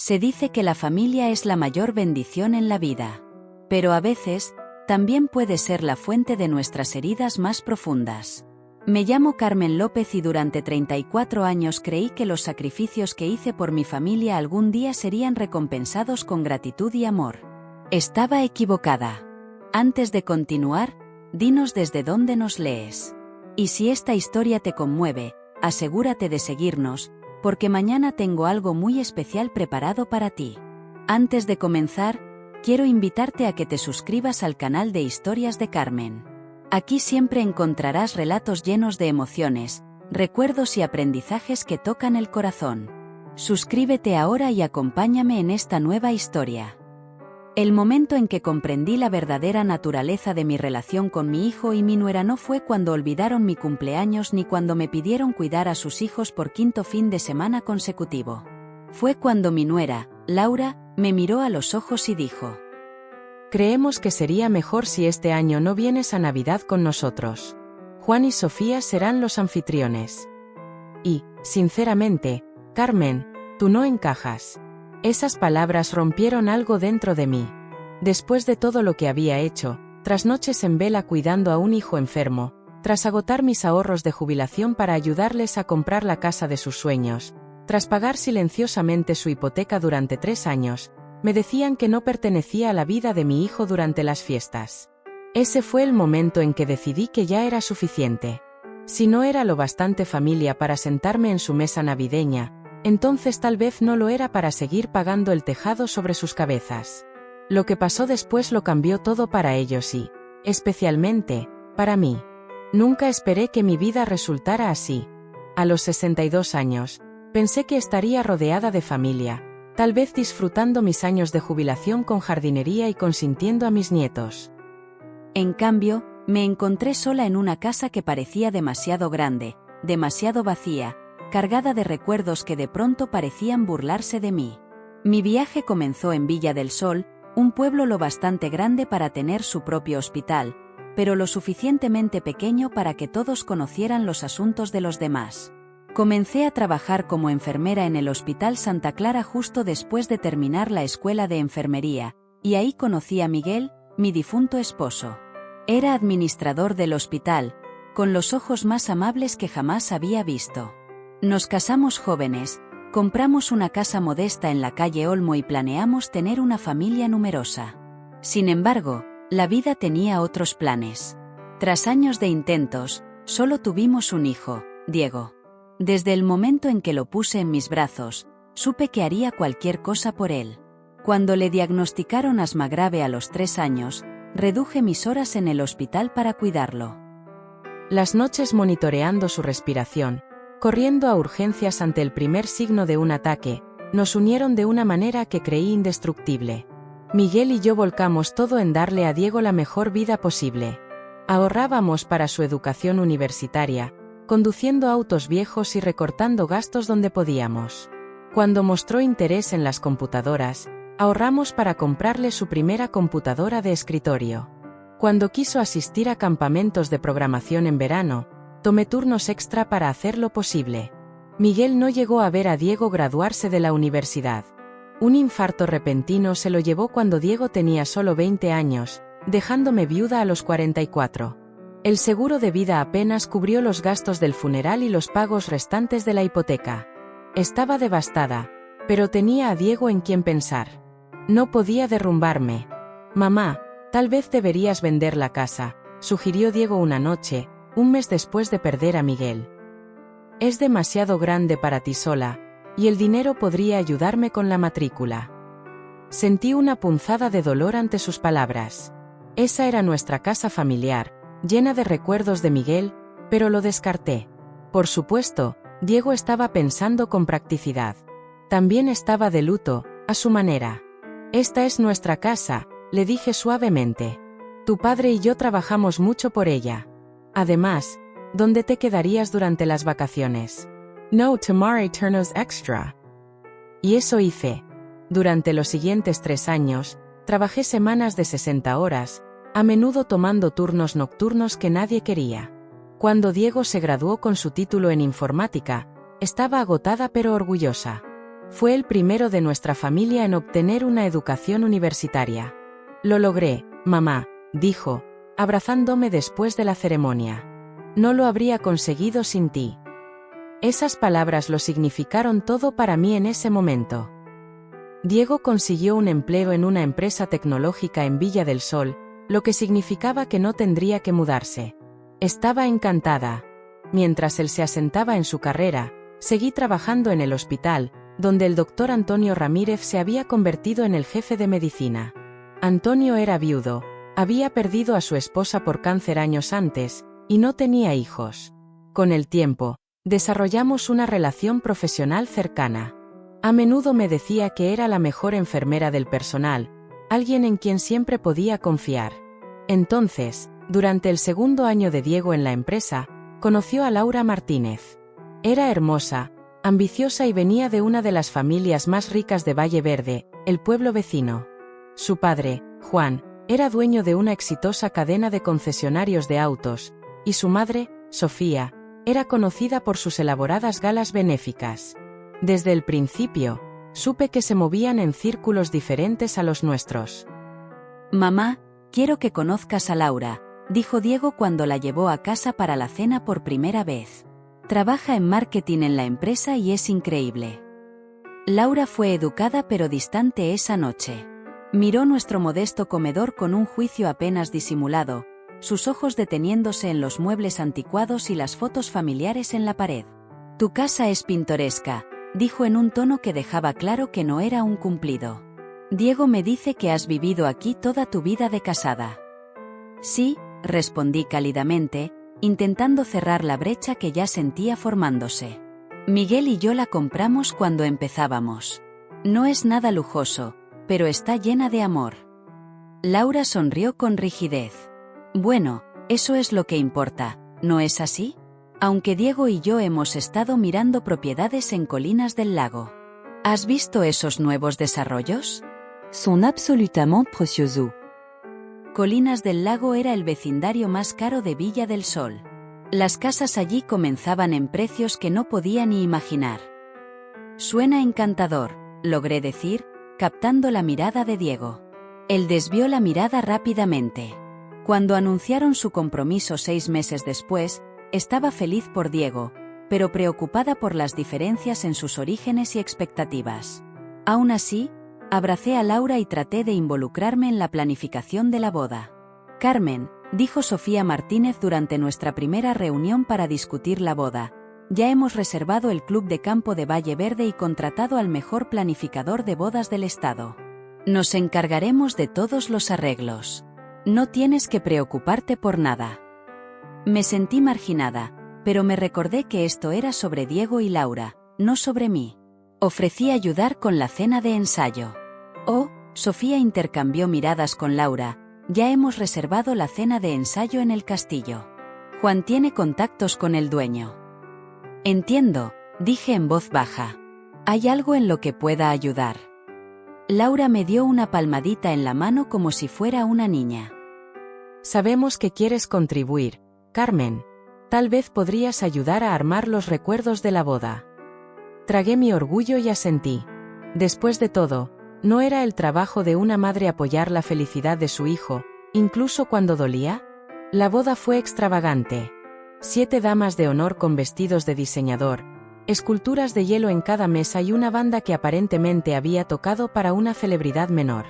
Se dice que la familia es la mayor bendición en la vida. Pero a veces, también puede ser la fuente de nuestras heridas más profundas. Me llamo Carmen López y durante 34 años creí que los sacrificios que hice por mi familia algún día serían recompensados con gratitud y amor. Estaba equivocada. Antes de continuar, dinos desde dónde nos lees. Y si esta historia te conmueve, asegúrate de seguirnos, porque mañana tengo algo muy especial preparado para ti. Antes de comenzar, quiero invitarte a que te suscribas al canal de Historias de Carmen. Aquí siempre encontrarás relatos llenos de emociones, recuerdos y aprendizajes que tocan el corazón. Suscríbete ahora y acompáñame en esta nueva historia. El momento en que comprendí la verdadera naturaleza de mi relación con mi hijo y mi nuera no fue cuando olvidaron mi cumpleaños ni cuando me pidieron cuidar a sus hijos por quinto fin de semana consecutivo. Fue cuando mi nuera, Laura, me miró a los ojos y dijo: Creemos que sería mejor si este año no vienes a Navidad con nosotros. Juan y Sofía serán los anfitriones. Y, sinceramente, Carmen, tú no encajas. Esas palabras rompieron algo dentro de mí. Después de todo lo que había hecho, tras noches en vela cuidando a un hijo enfermo, tras agotar mis ahorros de jubilación para ayudarles a comprar la casa de sus sueños, tras pagar silenciosamente su hipoteca durante 3 años, me decían que no pertenecía a la vida de mi hijo durante las fiestas. Ese fue el momento en que decidí que ya era suficiente. Si no era lo bastante familia para sentarme en su mesa navideña, entonces tal vez no lo era para seguir pagando el tejado sobre sus cabezas. Lo que pasó después lo cambió todo para ellos y, especialmente, para mí. Nunca esperé que mi vida resultara así. A los 62 años, pensé que estaría rodeada de familia, tal vez disfrutando mis años de jubilación con jardinería y consintiendo a mis nietos. En cambio, me encontré sola en una casa que parecía demasiado grande, demasiado vacía, cargada de recuerdos que de pronto parecían burlarse de mí. Mi viaje comenzó en Villa del Sol, un pueblo lo bastante grande para tener su propio hospital, pero lo suficientemente pequeño para que todos conocieran los asuntos de los demás. Comencé a trabajar como enfermera en el Hospital Santa Clara justo después de terminar la escuela de enfermería, y ahí conocí a Miguel, mi difunto esposo. Era administrador del hospital, con los ojos más amables que jamás había visto. Nos casamos jóvenes, compramos una casa modesta en la calle Olmo y planeamos tener una familia numerosa. Sin embargo, la vida tenía otros planes. Tras años de intentos, solo tuvimos un hijo, Diego. Desde el momento en que lo puse en mis brazos, supe que haría cualquier cosa por él. Cuando le diagnosticaron asma grave a los 3 años, reduje mis horas en el hospital para cuidarlo. Las noches monitoreando su respiración, corriendo a urgencias ante el primer signo de un ataque, nos unieron de una manera que creí indestructible. Miguel y yo volcamos todo en darle a Diego la mejor vida posible. Ahorrábamos para su educación universitaria, conduciendo autos viejos y recortando gastos donde podíamos. Cuando mostró interés en las computadoras, ahorramos para comprarle su primera computadora de escritorio. Cuando quiso asistir a campamentos de programación en verano, tomé turnos extra para hacerlo posible. Miguel no llegó a ver a Diego graduarse de la universidad. Un infarto repentino se lo llevó cuando Diego tenía solo 20 años, dejándome viuda a los 44. El seguro de vida apenas cubrió los gastos del funeral y los pagos restantes de la hipoteca. Estaba devastada, pero tenía a Diego en quien pensar. No podía derrumbarme. «Mamá, tal vez deberías vender la casa», sugirió Diego una noche, un mes después de perder a Miguel. «Es demasiado grande para ti sola, y el dinero podría ayudarme con la matrícula». Sentí una punzada de dolor ante sus palabras. Esa era nuestra casa familiar, llena de recuerdos de Miguel, pero lo descarté. Por supuesto, Diego estaba pensando con practicidad. También estaba de luto, a su manera. «Esta es nuestra casa», le dije suavemente. «Tu padre y yo trabajamos mucho por ella. Además, ¿dónde te quedarías durante las vacaciones?» «No tomorrow turnos extra». Y eso hice. Durante los siguientes 3 años, trabajé semanas de 60 horas, a menudo tomando turnos nocturnos que nadie quería. Cuando Diego se graduó con su título en informática, estaba agotada pero orgullosa. Fue el primero de nuestra familia en obtener una educación universitaria. Lo logré, mamá, dijo, abrazándome después de la ceremonia. No lo habría conseguido sin ti. Esas palabras lo significaron todo para mí en ese momento. Diego consiguió un empleo en una empresa tecnológica en Villa del Sol, lo que significaba que no tendría que mudarse. Estaba encantada. Mientras él se asentaba en su carrera, seguí trabajando en el hospital, donde el doctor Antonio Ramírez se había convertido en el jefe de medicina. Antonio era viudo, había perdido a su esposa por cáncer años antes, y no tenía hijos. Con el tiempo, desarrollamos una relación profesional cercana. A menudo me decía que era la mejor enfermera del personal, alguien en quien siempre podía confiar. Entonces, durante el segundo año de Diego en la empresa, conoció a Laura Martínez. Era hermosa, ambiciosa y venía de una de las familias más ricas de Valle Verde, el pueblo vecino. Su padre, Juan, era dueño de una exitosa cadena de concesionarios de autos, y su madre, Sofía, era conocida por sus elaboradas galas benéficas. Desde el principio, supe que se movían en círculos diferentes a los nuestros. Mamá, quiero que conozcas a Laura, dijo Diego cuando la llevó a casa para la cena por primera vez. Trabaja en marketing en la empresa y es increíble. Laura fue educada pero distante esa noche. Miró nuestro modesto comedor con un juicio apenas disimulado, sus ojos deteniéndose en los muebles anticuados y las fotos familiares en la pared. Tu casa es pintoresca, dijo en un tono que dejaba claro que no era un cumplido. Diego me dice que has vivido aquí toda tu vida de casada. Sí, respondí cálidamente, intentando cerrar la brecha que ya sentía formándose. Miguel y yo la compramos cuando empezábamos. No es nada lujoso, pero está llena de amor. Laura sonrió con rigidez. Bueno, eso es lo que importa, ¿no es así? Aunque Diego y yo hemos estado mirando propiedades en Colinas del Lago. ¿Has visto esos nuevos desarrollos? Son absolument précieux. Colinas del Lago era el vecindario más caro de Villa del Sol. Las casas allí comenzaban en precios que no podía ni imaginar. Suena encantador, logré decir, captando la mirada de Diego. Él desvió la mirada rápidamente. Cuando anunciaron su compromiso 6 meses después, estaba feliz por Diego, pero preocupada por las diferencias en sus orígenes y expectativas. Aún así, abracé a Laura y traté de involucrarme en la planificación de la boda. Carmen, dijo Sofía Martínez durante nuestra primera reunión para discutir la boda, ya hemos reservado el club de campo de Valle Verde y contratado al mejor planificador de bodas del estado. Nos encargaremos de todos los arreglos. No tienes que preocuparte por nada. Me sentí marginada, pero me recordé que esto era sobre Diego y Laura, no sobre mí. Ofrecí ayudar con la cena de ensayo. Oh, Sofía intercambió miradas con Laura, ya hemos reservado la cena de ensayo en el castillo. Juan tiene contactos con el dueño. Entiendo, dije en voz baja. ¿Hay algo en lo que pueda ayudar? Laura me dio una palmadita en la mano como si fuera una niña. Sabemos que quieres contribuir, Carmen. Tal vez podrías ayudar a armar los recuerdos de la boda. Tragué mi orgullo y asentí. Después de todo, ¿no era el trabajo de una madre apoyar la felicidad de su hijo, incluso cuando dolía? La boda fue extravagante. 7 damas de honor con vestidos de diseñador, esculturas de hielo en cada mesa y una banda que aparentemente había tocado para una celebridad menor.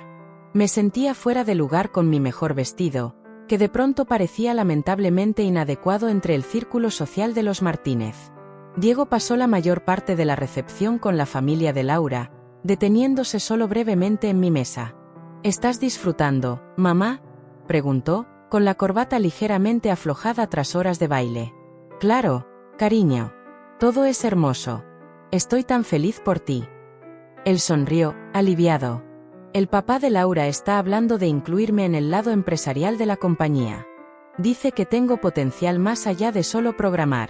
Me sentía fuera de lugar con mi mejor vestido, que de pronto parecía lamentablemente inadecuado entre el círculo social de los Martínez. Diego pasó la mayor parte de la recepción con la familia de Laura, deteniéndose solo brevemente en mi mesa. ¿Estás disfrutando, mamá?, preguntó, con la corbata ligeramente aflojada tras horas de baile. Claro, cariño. Todo es hermoso. Estoy tan feliz por ti. Él sonrió, aliviado. El papá de Laura está hablando de incluirme en el lado empresarial de la compañía. Dice que tengo potencial más allá de solo programar.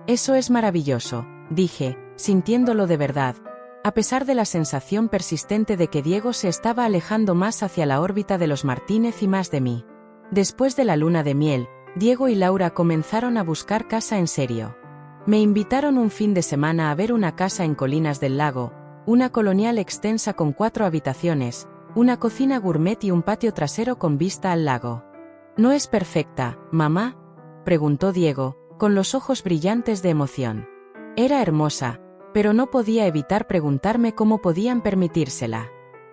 Eso es maravilloso, dije, sintiéndolo de verdad, a pesar de la sensación persistente de que Diego se estaba alejando más hacia la órbita de los Martínez y más de mí. Después de la luna de miel, Diego y Laura comenzaron a buscar casa en serio. Me invitaron un fin de semana a ver una casa en Colinas del Lago, una colonial extensa con 4 habitaciones, una cocina gourmet y un patio trasero con vista al lago. ¿No es perfecta, mamá?, preguntó Diego, con los ojos brillantes de emoción. Era hermosa, pero no podía evitar preguntarme cómo podían permitírsela.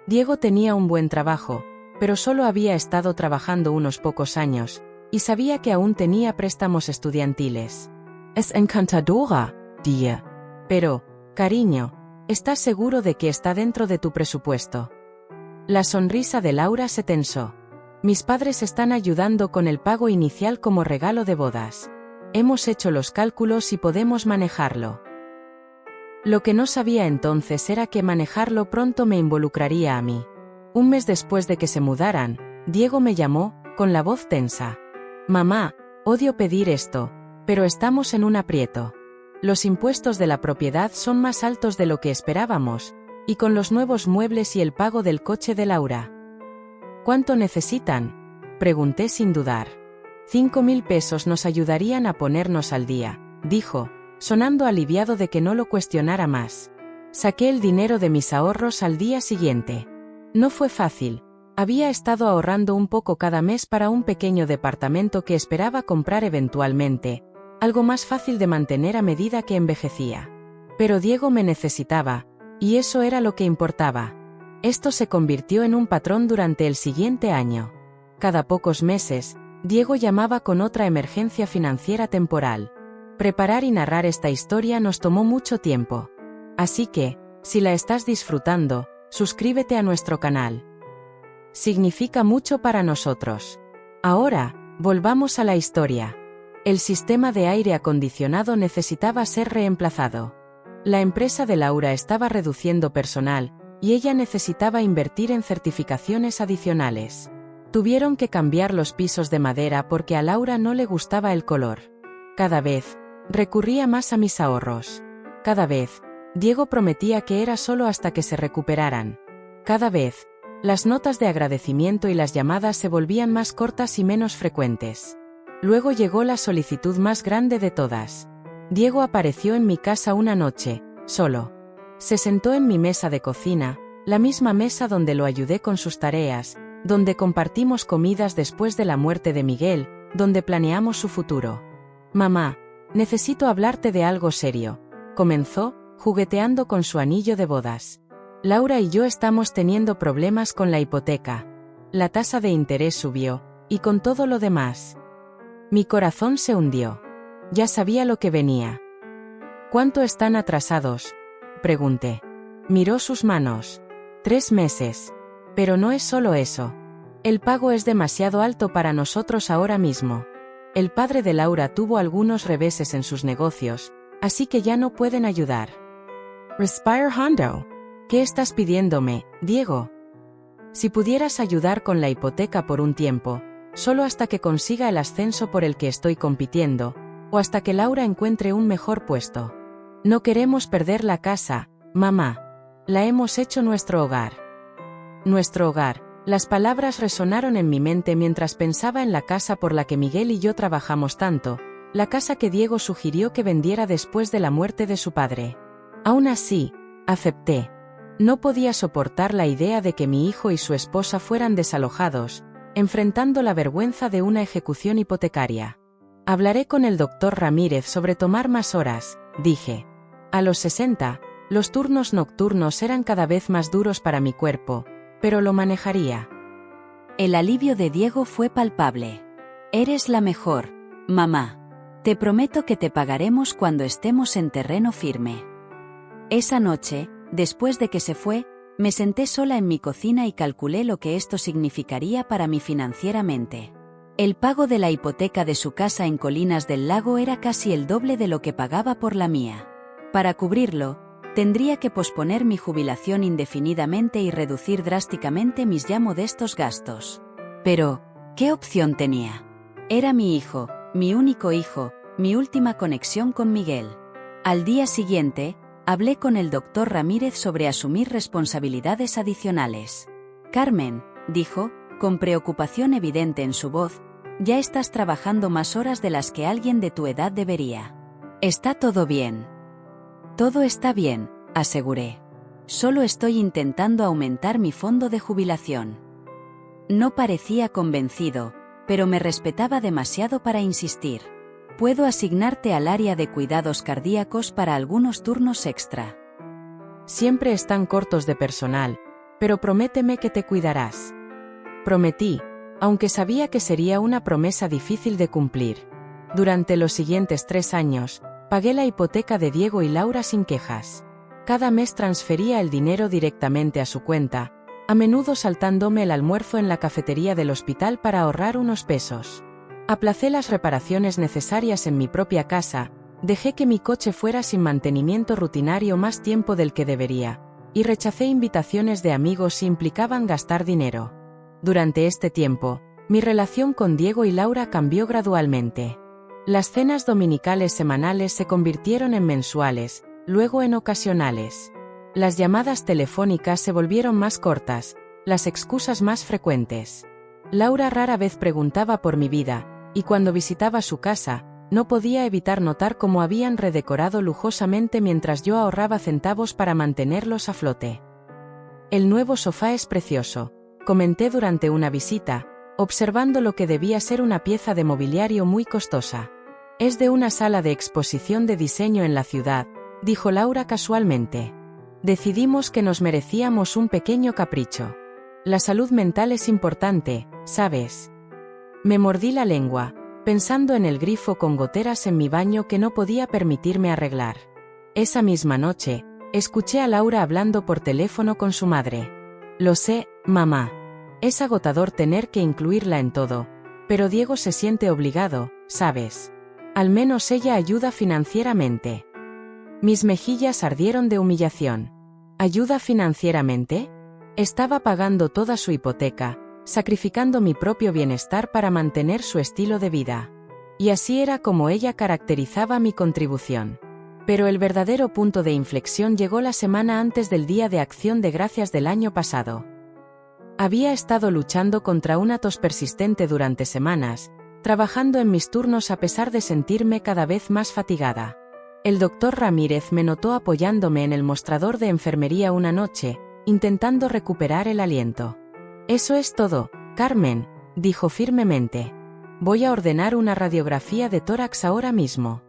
Diego tenía un buen trabajo, pero solo había estado trabajando unos pocos años, y sabía que aún tenía préstamos estudiantiles. Es encantadora, tía. Pero, cariño, ¿estás seguro de que está dentro de tu presupuesto? La sonrisa de Laura se tensó. Mis padres están ayudando con el pago inicial como regalo de bodas. Hemos hecho los cálculos y podemos manejarlo. Lo que no sabía entonces era que manejarlo pronto me involucraría a mí. Un mes después de que se mudaran, Diego me llamó, con la voz tensa. Mamá, odio pedir esto, pero estamos en un aprieto. Los impuestos de la propiedad son más altos de lo que esperábamos, y con los nuevos muebles y el pago del coche de Laura. ¿Cuánto necesitan?, pregunté sin dudar. 5.000 pesos nos ayudarían a ponernos al día, dijo, sonando aliviado de que no lo cuestionara más. Saqué el dinero de mis ahorros al día siguiente. No fue fácil. Había estado ahorrando un poco cada mes para un pequeño departamento que esperaba comprar eventualmente, algo más fácil de mantener a medida que envejecía. Pero Diego me necesitaba, y eso era lo que importaba. Esto se convirtió en un patrón durante el siguiente año. Cada pocos meses, Diego llamaba con otra emergencia financiera temporal. Preparar y narrar esta historia nos tomó mucho tiempo. Así que, si la estás disfrutando, suscríbete a nuestro canal. Significa mucho para nosotros. Ahora, volvamos a la historia. El sistema de aire acondicionado necesitaba ser reemplazado. La empresa de Laura estaba reduciendo personal, y ella necesitaba invertir en certificaciones adicionales. Tuvieron que cambiar los pisos de madera porque a Laura no le gustaba el color. Cada vez, recurría más a mis ahorros. Cada vez, Diego prometía que era solo hasta que se recuperaran. Cada vez, las notas de agradecimiento y las llamadas se volvían más cortas y menos frecuentes. Luego llegó la solicitud más grande de todas. Diego apareció en mi casa una noche, solo. Se sentó en mi mesa de cocina, la misma mesa donde lo ayudé con sus tareas, donde compartimos comidas después de la muerte de Miguel, donde planeamos su futuro. Mamá, necesito hablarte de algo serio, comenzó, jugueteando con su anillo de bodas. Laura y yo estamos teniendo problemas con la hipoteca. La tasa de interés subió, y con todo lo demás. Mi corazón se hundió. Ya sabía lo que venía. ¿Cuánto están atrasados?, pregunté. Miró sus manos. 3 meses. Pero no es solo eso. El pago es demasiado alto para nosotros ahora mismo. El padre de Laura tuvo algunos reveses en sus negocios, así que ya no pueden ayudar. Respire Hondo. ¿Qué estás pidiéndome, Diego? Si pudieras ayudar con la hipoteca por un tiempo, solo hasta que consiga el ascenso por el que estoy compitiendo, o hasta que Laura encuentre un mejor puesto. No queremos perder la casa, mamá. La hemos hecho nuestro hogar. Nuestro hogar. Las palabras resonaron en mi mente mientras pensaba en la casa por la que Miguel y yo trabajamos tanto, la casa que Diego sugirió que vendiera después de la muerte de su padre. Aún así, acepté. No podía soportar la idea de que mi hijo y su esposa fueran desalojados, enfrentando la vergüenza de una ejecución hipotecaria. Hablaré con el doctor Ramírez sobre tomar más horas, dije. A los 60, los turnos nocturnos eran cada vez más duros para mi cuerpo, pero lo manejaría. El alivio de Diego fue palpable. Eres la mejor, mamá. Te prometo que te pagaremos cuando estemos en terreno firme. Esa noche, después de que se fue, me senté sola en mi cocina y calculé lo que esto significaría para mí financieramente. El pago de la hipoteca de su casa en Colinas del Lago era casi el doble de lo que pagaba por la mía. Para cubrirlo, tendría que posponer mi jubilación indefinidamente y reducir drásticamente mis ya modestos gastos. Pero, ¿qué opción tenía? Era mi hijo, mi único hijo, mi última conexión con Miguel. Al día siguiente, hablé con el doctor Ramírez sobre asumir responsabilidades adicionales. Carmen, dijo, con preocupación evidente en su voz, ya estás trabajando más horas de las que alguien de tu edad debería. Está todo bien. Todo está bien, aseguré. Solo estoy intentando aumentar mi fondo de jubilación. No parecía convencido, pero me respetaba demasiado para insistir. Puedo asignarte al área de cuidados cardíacos para algunos turnos extra. Siempre están cortos de personal, pero prométeme que te cuidarás. Prometí, aunque sabía que sería una promesa difícil de cumplir. Durante los siguientes 3 años, pagué la hipoteca de Diego y Laura sin quejas. Cada mes transfería el dinero directamente a su cuenta, a menudo saltándome el almuerzo en la cafetería del hospital para ahorrar unos pesos. Aplacé las reparaciones necesarias en mi propia casa, dejé que mi coche fuera sin mantenimiento rutinario más tiempo del que debería, y rechacé invitaciones de amigos si implicaban gastar dinero. Durante este tiempo, mi relación con Diego y Laura cambió gradualmente. Las cenas dominicales semanales se convirtieron en mensuales, luego en ocasionales. Las llamadas telefónicas se volvieron más cortas, las excusas más frecuentes. Laura rara vez preguntaba por mi vida, y cuando visitaba su casa, no podía evitar notar cómo habían redecorado lujosamente mientras yo ahorraba centavos para mantenerlos a flote. El nuevo sofá es precioso, comenté durante una visita, observando lo que debía ser una pieza de mobiliario muy costosa. Es de una sala de exposición de diseño en la ciudad, dijo Laura casualmente. Decidimos que nos merecíamos un pequeño capricho. La salud mental es importante, ¿sabes? Me mordí la lengua, pensando en el grifo con goteras en mi baño que no podía permitirme arreglar. Esa misma noche, escuché a Laura hablando por teléfono con su madre. Lo sé, mamá. Es agotador tener que incluirla en todo, pero Diego se siente obligado, ¿sabes? Al menos ella ayuda financieramente. Mis mejillas ardieron de humillación. ¿Ayuda financieramente? Estaba pagando toda su hipoteca, sacrificando mi propio bienestar para mantener su estilo de vida. Y así era como ella caracterizaba mi contribución. Pero el verdadero punto de inflexión llegó la semana antes del Día de Acción de Gracias del año pasado. Había estado luchando contra una tos persistente durante semanas, trabajando en mis turnos a pesar de sentirme cada vez más fatigada. El doctor Ramírez me notó apoyándome en el mostrador de enfermería una noche, intentando recuperar el aliento. «Eso es todo, Carmen», dijo firmemente. «Voy a ordenar una radiografía de tórax ahora mismo».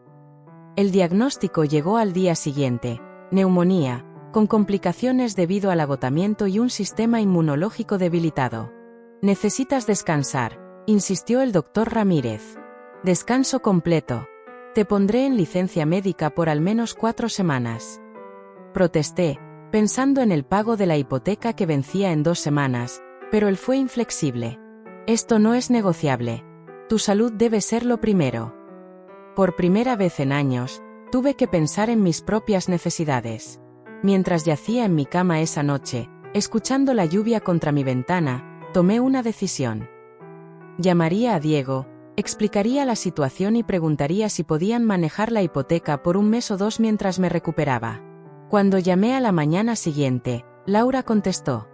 El diagnóstico llegó al día siguiente: neumonía, con complicaciones debido al agotamiento y un sistema inmunológico debilitado. «Necesitas descansar», insistió el doctor Ramírez. «Descanso completo. Te pondré en licencia médica por al menos 4 semanas». Protesté, pensando en el pago de la hipoteca que vencía en 2 semanas, pero él fue inflexible. «Esto no es negociable. Tu salud debe ser lo primero». Por primera vez en años, tuve que pensar en mis propias necesidades. Mientras yacía en mi cama esa noche, escuchando la lluvia contra mi ventana, tomé una decisión. Llamaría a Diego, explicaría la situación y preguntaría si podían manejar la hipoteca por 1 mes o 2 mientras me recuperaba. Cuando llamé a la mañana siguiente, Laura contestó.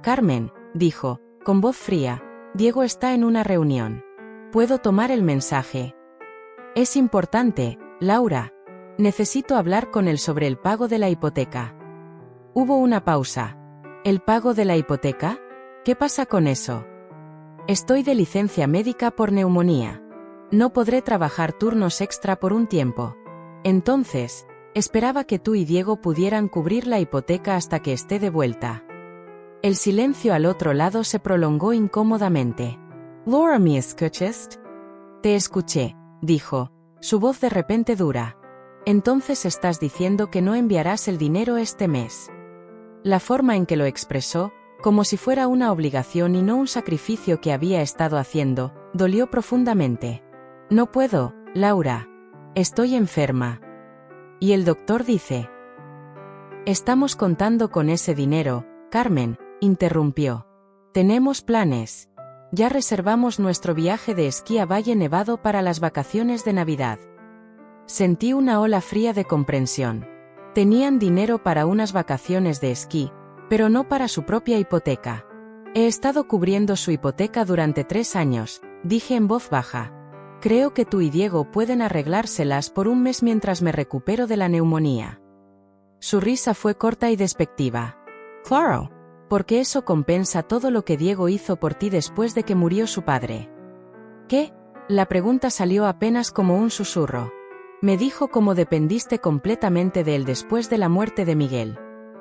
«Carmen», dijo, con voz fría, «Diego está en una reunión. ¿Puedo tomar el mensaje?» «Es importante, Laura. Necesito hablar con él sobre el pago de la hipoteca». Hubo una pausa. ¿El pago de la hipoteca? ¿Qué pasa con eso? Estoy de licencia médica por neumonía. No podré trabajar turnos extra por un tiempo. Entonces, esperaba que tú y Diego pudieran cubrir la hipoteca hasta que esté de vuelta. El silencio al otro lado se prolongó incómodamente. «Laura, ¿me escuchaste?» «Te escuché», dijo, su voz de repente dura. «Entonces estás diciendo que no enviarás el dinero este mes». La forma en que lo expresó, como si fuera una obligación y no un sacrificio que había estado haciendo, dolió profundamente. «No puedo, Laura. Estoy enferma». «Y el doctor dice». «Estamos contando con ese dinero, Carmen», interrumpió. «Tenemos planes. Ya reservamos nuestro viaje de esquí a Valle Nevado para las vacaciones de Navidad». Sentí una ola fría de comprensión. Tenían dinero para unas vacaciones de esquí, pero no para su propia hipoteca. «He estado cubriendo su hipoteca durante 3 años», dije en voz baja. Creo que tú y Diego pueden arreglárselas por un mes mientras me recupero de la neumonía. Su risa fue corta y despectiva. Claro, porque eso compensa todo lo que Diego hizo por ti después de que murió su padre. ¿Qué? La pregunta salió apenas como un susurro. Me dijo cómo dependiste completamente de él después de la muerte de Miguel.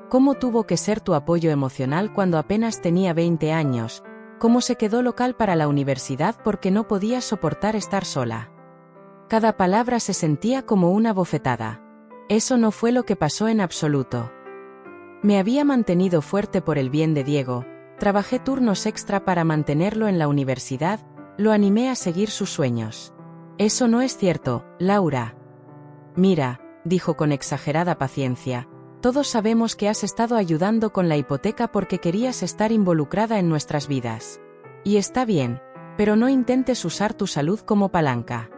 Cómo tuvo que ser tu apoyo emocional cuando apenas tenía 20 años. Cómo se quedó local para la universidad porque no podía soportar estar sola. Cada palabra se sentía como una bofetada. Eso no fue lo que pasó en absoluto. Me había mantenido fuerte por el bien de Diego, trabajé turnos extra para mantenerlo en la universidad, lo animé a seguir sus sueños. Eso no es cierto, Laura. Mira, dijo con exagerada paciencia, todos sabemos que has estado ayudando con la hipoteca porque querías estar involucrada en nuestras vidas. Y está bien, pero no intentes usar tu salud como palanca.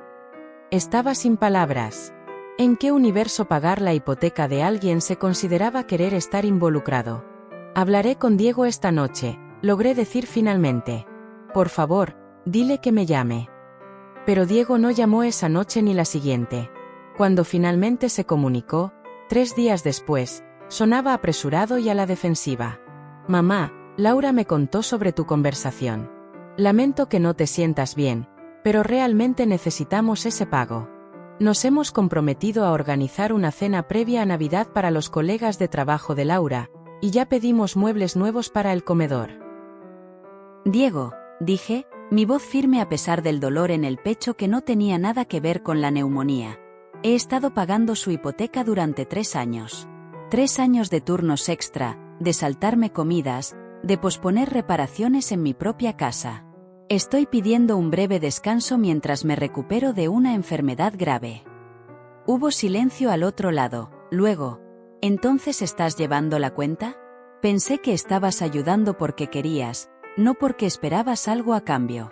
Estaba sin palabras. ¿En qué universo pagar la hipoteca de alguien se consideraba querer estar involucrado? Hablaré con Diego esta noche, logré decir finalmente. Por favor, dile que me llame. Pero Diego no llamó esa noche ni la siguiente. Cuando finalmente se comunicó, 3 días después, sonaba apresurado y a la defensiva. Mamá, Laura me contó sobre tu conversación. Lamento que no te sientas bien, pero realmente necesitamos ese pago. Nos hemos comprometido a organizar una cena previa a Navidad para los colegas de trabajo de Laura, y ya pedimos muebles nuevos para el comedor. Diego, dije, mi voz firme a pesar del dolor en el pecho que no tenía nada que ver con la neumonía. He estado pagando su hipoteca durante 3 años. 3 años de turnos extra, de saltarme comidas, de posponer reparaciones en mi propia casa. Estoy pidiendo un breve descanso mientras me recupero de una enfermedad grave. Hubo silencio al otro lado, luego, ¿entonces estás llevando la cuenta? Pensé que estabas ayudando porque querías, no porque esperabas algo a cambio.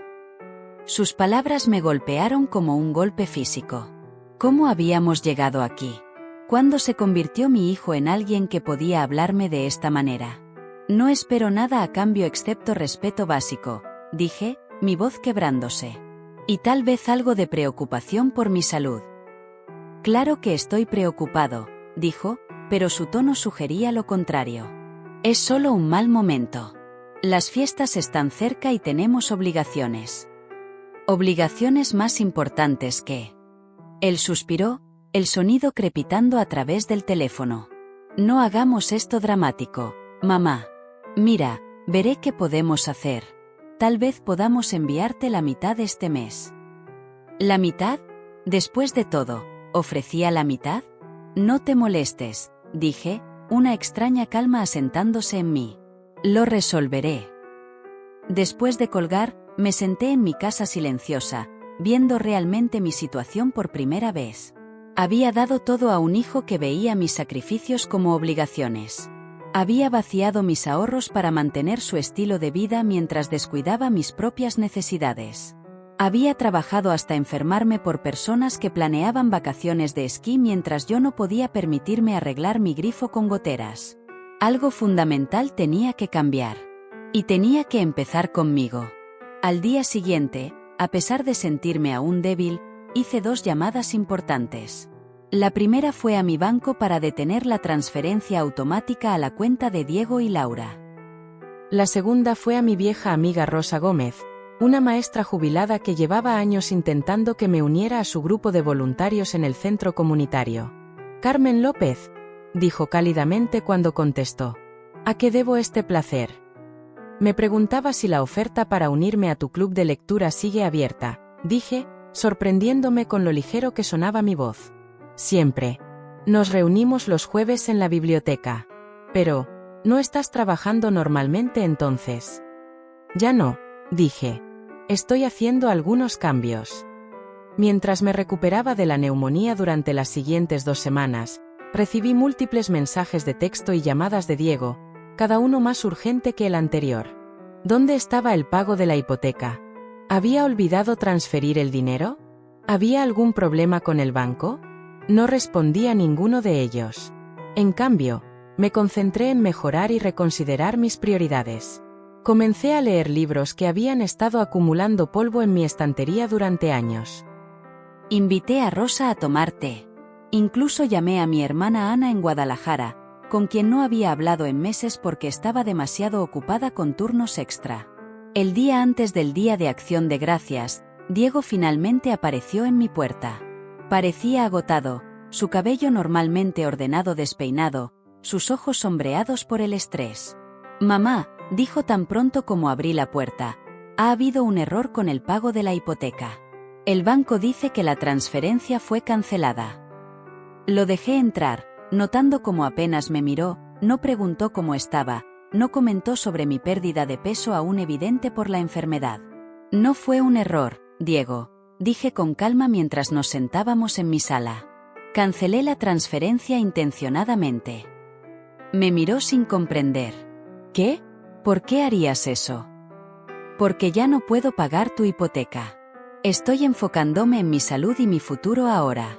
Sus palabras me golpearon como un golpe físico. ¿Cómo habíamos llegado aquí? ¿Cuándo se convirtió mi hijo en alguien que podía hablarme de esta manera? No espero nada a cambio excepto respeto básico, dije, mi voz quebrándose. Y tal vez algo de preocupación por mi salud. Claro que estoy preocupado, dijo, pero su tono sugería lo contrario. Es solo un mal momento. Las fiestas están cerca y tenemos obligaciones. Obligaciones más importantes que... Él suspiró, el sonido crepitando a través del teléfono. No hagamos esto dramático, mamá. Mira, veré qué podemos hacer. Tal vez podamos enviarte la mitad este mes. ¿La mitad? Después de todo, ¿ofrecía la mitad? No te molestes, dije, una extraña calma asentándose en mí. Lo resolveré. Después de colgar, me senté en mi casa silenciosa, viendo realmente mi situación por primera vez. Había dado todo a un hijo que veía mis sacrificios como obligaciones. Había vaciado mis ahorros para mantener su estilo de vida mientras descuidaba mis propias necesidades. Había trabajado hasta enfermarme por personas que planeaban vacaciones de esquí mientras yo no podía permitirme arreglar mi grifo con goteras. Algo fundamental tenía que cambiar. Y tenía que empezar conmigo. Al día siguiente, a pesar de sentirme aún débil, hice 2 llamadas importantes. La primera fue a mi banco para detener la transferencia automática a la cuenta de Diego y Laura. La segunda fue a mi vieja amiga Rosa Gómez, una maestra jubilada que llevaba años intentando que me uniera a su grupo de voluntarios en el centro comunitario. Carmen López, dijo cálidamente cuando contestó. ¿A qué debo este placer? Me preguntaba si la oferta para unirme a tu club de lectura sigue abierta, dije, sorprendiéndome con lo ligero que sonaba mi voz. Siempre. Nos reunimos los jueves en la biblioteca. Pero, ¿no estás trabajando normalmente entonces? Ya no, dije. Estoy haciendo algunos cambios. Mientras me recuperaba de la neumonía durante las siguientes 2 semanas, recibí múltiples mensajes de texto y llamadas de Diego, cada uno más urgente que el anterior. ¿Dónde estaba el pago de la hipoteca? ¿Había olvidado transferir el dinero? ¿Había algún problema con el banco? No respondí a ninguno de ellos. En cambio, me concentré en mejorar y reconsiderar mis prioridades. Comencé a leer libros que habían estado acumulando polvo en mi estantería durante años. Invité a Rosa a tomar té. Incluso llamé a mi hermana Ana en Guadalajara, con quien no había hablado en meses porque estaba demasiado ocupada con turnos extra. El día antes del Día de Acción de Gracias, Diego finalmente apareció en mi puerta. Parecía agotado, su cabello normalmente ordenado despeinado, sus ojos sombreados por el estrés. «Mamá», dijo tan pronto como abrí la puerta, «ha habido un error con el pago de la hipoteca. El banco dice que la transferencia fue cancelada». Lo dejé entrar, notando cómo apenas me miró, no preguntó cómo estaba, no comentó sobre mi pérdida de peso aún evidente por la enfermedad. «No fue un error, Diego», dije con calma mientras nos sentábamos en mi sala. «Cancelé la transferencia intencionadamente». Me miró sin comprender. «¿Qué? ¿Por qué harías eso?» «Porque ya no puedo pagar tu hipoteca. Estoy enfocándome en mi salud y mi futuro ahora».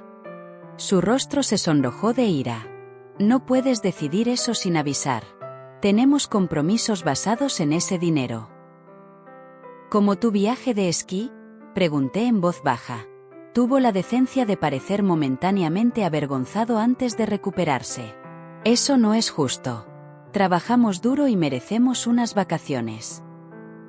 Su rostro se sonrojó de ira. «No puedes decidir eso sin avisar. Tenemos compromisos basados en ese dinero». «¿Como tu viaje de esquí?», pregunté en voz baja. Tuvo la decencia de parecer momentáneamente avergonzado antes de recuperarse. «Eso no es justo. Trabajamos duro y merecemos unas vacaciones.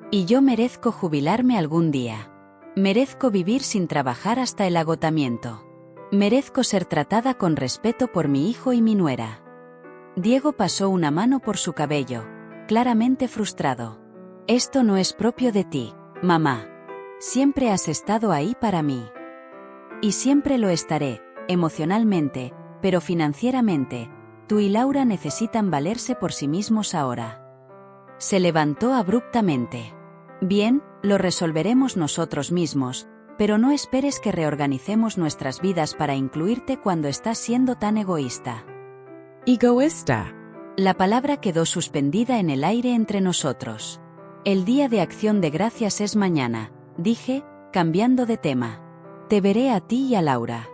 Y yo merezco jubilarme algún día. Merezco vivir sin trabajar hasta el agotamiento. Merezco ser tratada con respeto por mi hijo y mi nuera». Diego pasó una mano por su cabello, claramente frustrado. «Esto no es propio de ti, mamá. Siempre has estado ahí para mí. Y siempre lo estaré, emocionalmente, pero financieramente. Tú y Laura necesitan valerse por sí mismos ahora». Se levantó abruptamente. «Bien, lo resolveremos nosotros mismos, pero no esperes que reorganicemos nuestras vidas para incluirte cuando estás siendo tan egoísta». «Egoísta». La palabra quedó suspendida en el aire entre nosotros. «El Día de Acción de Gracias es mañana», dije, cambiando de tema. «Te veré a ti y a Laura».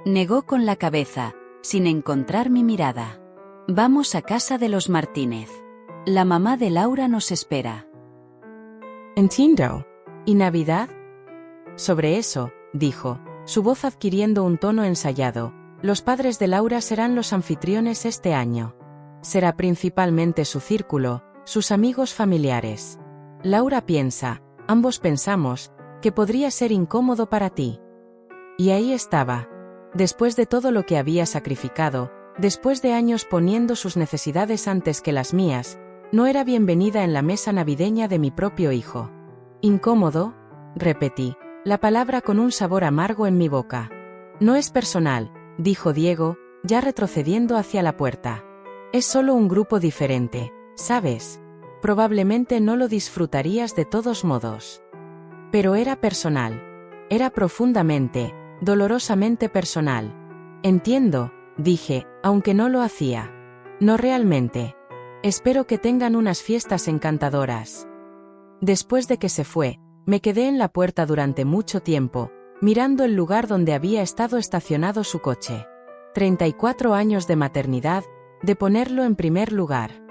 Negó con la cabeza, sin encontrar mi mirada. «Vamos a casa de los Martínez. La mamá de Laura nos espera». «Entiendo. ¿Y Navidad?» «Sobre eso», dijo, su voz adquiriendo un tono ensayado, «los padres de Laura serán los anfitriones este año. Será principalmente su círculo, sus amigos familiares. Laura piensa, ambos pensamos, que podría ser incómodo para ti». Y ahí estaba. Después de todo lo que había sacrificado, después de años poniendo sus necesidades antes que las mías, no era bienvenida en la mesa navideña de mi propio hijo. «¿Incómodo?», repetí, la palabra con un sabor amargo en mi boca. «No es personal», dijo Diego, ya retrocediendo hacia la puerta. «Es solo un grupo diferente, ¿sabes? Probablemente no lo disfrutarías de todos modos». Pero era personal. Era profundamente, dolorosamente personal. «Entiendo», dije, aunque no lo hacía. «No realmente. Espero que tengan unas fiestas encantadoras». Después de que se fue, me quedé en la puerta durante mucho tiempo, mirando el lugar donde había estado estacionado su coche. 34 años de maternidad, de ponerlo en primer lugar.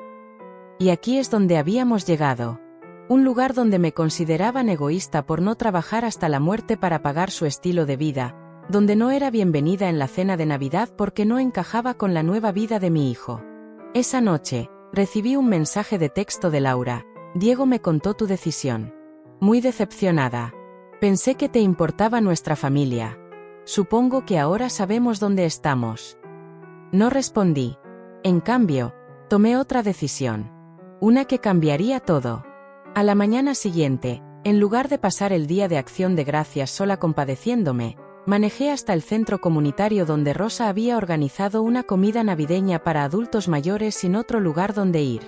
Y aquí es donde habíamos llegado. Un lugar donde me consideraban egoísta por no trabajar hasta la muerte para pagar su estilo de vida, donde no era bienvenida en la cena de Navidad porque no encajaba con la nueva vida de mi hijo. Esa noche, recibí un mensaje de texto de Laura. «Diego me contó tu decisión. Muy decepcionada. Pensé que te importaba nuestra familia. Supongo que ahora sabemos dónde estamos». No respondí. En cambio, tomé otra decisión. Una que cambiaría todo. A la mañana siguiente, en lugar de pasar el Día de Acción de Gracias sola compadeciéndome, manejé hasta el centro comunitario donde Rosa había organizado una comida navideña para adultos mayores sin otro lugar donde ir.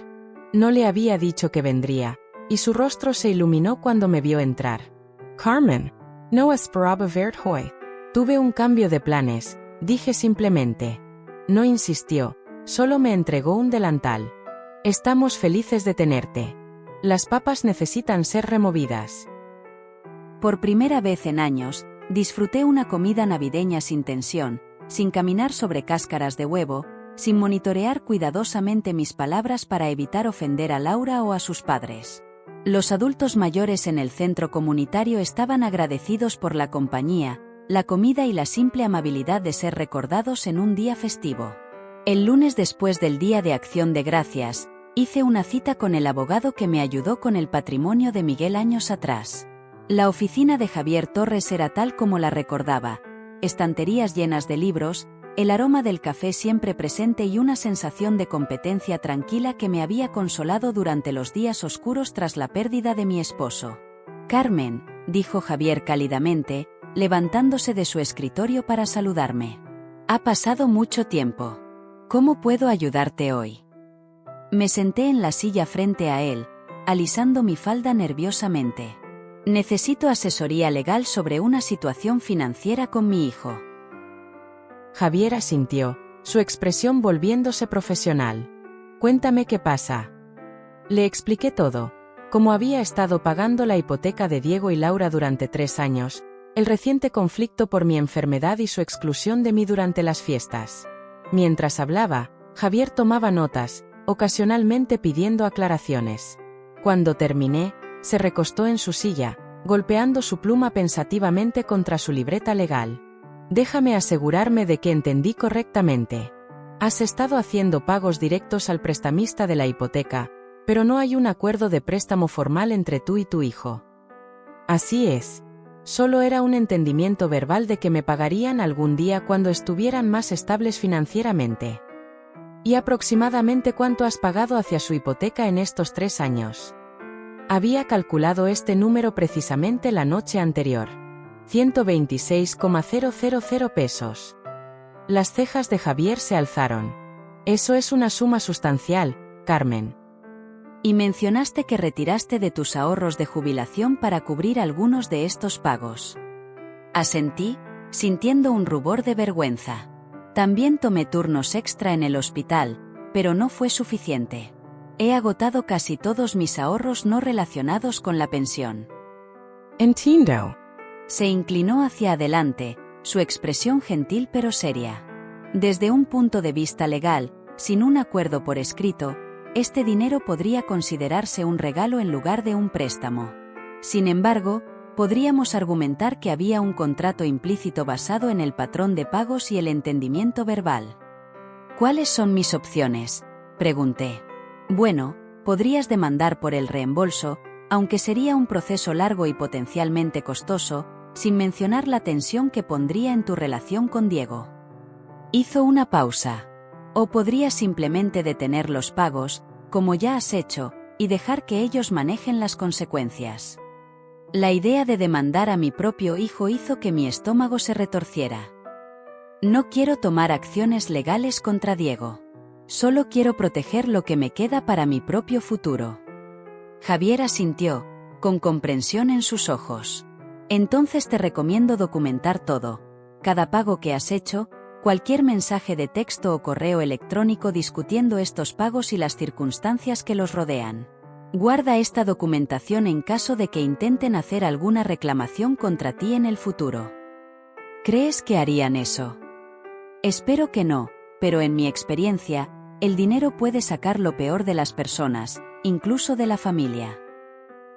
No le había dicho que vendría, y su rostro se iluminó cuando me vio entrar. «Carmen, no esperaba verte hoy». Tuve un cambio de planes, dije simplemente. No insistió, solo me entregó un delantal. «Estamos felices de tenerte. Las papas necesitan ser removidas». Por primera vez en años, disfruté una comida navideña sin tensión, sin caminar sobre cáscaras de huevo, sin monitorear cuidadosamente mis palabras para evitar ofender a Laura o a sus padres. Los adultos mayores en el centro comunitario estaban agradecidos por la compañía, la comida y la simple amabilidad de ser recordados en un día festivo. El lunes después del Día de Acción de Gracias, hice una cita con el abogado que me ayudó con el patrimonio de Miguel años atrás. La oficina de Javier Torres era tal como la recordaba: estanterías llenas de libros, el aroma del café siempre presente y una sensación de competencia tranquila que me había consolado durante los días oscuros tras la pérdida de mi esposo. «Carmen», dijo Javier cálidamente, levantándose de su escritorio para saludarme. «Ha pasado mucho tiempo. ¿Cómo puedo ayudarte hoy?». Me senté en la silla frente a él, alisando mi falda nerviosamente. «Necesito asesoría legal sobre una situación financiera con mi hijo». Javier asintió, su expresión volviéndose profesional. «Cuéntame qué pasa». Le expliqué todo: cómo había estado pagando la hipoteca de Diego y Laura durante 3 años, el reciente conflicto por mi enfermedad y su exclusión de mí durante las fiestas. Mientras hablaba, Javier tomaba notas, ocasionalmente pidiendo aclaraciones. Cuando terminé, se recostó en su silla, golpeando su pluma pensativamente contra su libreta legal. «Déjame asegurarme de que entendí correctamente. Has estado haciendo pagos directos al prestamista de la hipoteca, pero no hay un acuerdo de préstamo formal entre tú y tu hijo». «Así es. Solo era un entendimiento verbal de que me pagarían algún día cuando estuvieran más estables financieramente». «¿Y aproximadamente cuánto has pagado hacia su hipoteca en estos 3 años?» Había calculado este número precisamente la noche anterior. 126,000 pesos. Las cejas de Javier se alzaron. «Eso es una suma sustancial, Carmen». «Y mencionaste que retiraste de tus ahorros de jubilación para cubrir algunos de estos pagos». Asentí, sintiendo un rubor de vergüenza. «También tomé turnos extra en el hospital, pero no fue suficiente. He agotado casi todos mis ahorros no relacionados con la pensión». «Entiendo». Se inclinó hacia adelante, su expresión gentil pero seria. «Desde un punto de vista legal, sin un acuerdo por escrito, este dinero podría considerarse un regalo en lugar de un préstamo. Sin embargo, podríamos argumentar que había un contrato implícito basado en el patrón de pagos y el entendimiento verbal». «¿Cuáles son mis opciones?», pregunté. «Bueno, podrías demandar por el reembolso, aunque sería un proceso largo y potencialmente costoso, sin mencionar la tensión que pondría en tu relación con Diego». Hizo una pausa. «O podrías simplemente detener los pagos, como ya has hecho, y dejar que ellos manejen las consecuencias». La idea de demandar a mi propio hijo hizo que mi estómago se retorciera. «No quiero tomar acciones legales contra Diego. Solo quiero proteger lo que me queda para mi propio futuro». Javier asintió, con comprensión en sus ojos. «Entonces te recomiendo documentar todo: cada pago que has hecho, cualquier mensaje de texto o correo electrónico discutiendo estos pagos y las circunstancias que los rodean. Guarda esta documentación en caso de que intenten hacer alguna reclamación contra ti en el futuro». ¿Crees que harían eso? Espero que no, pero en mi experiencia, el dinero puede sacar lo peor de las personas, incluso de la familia.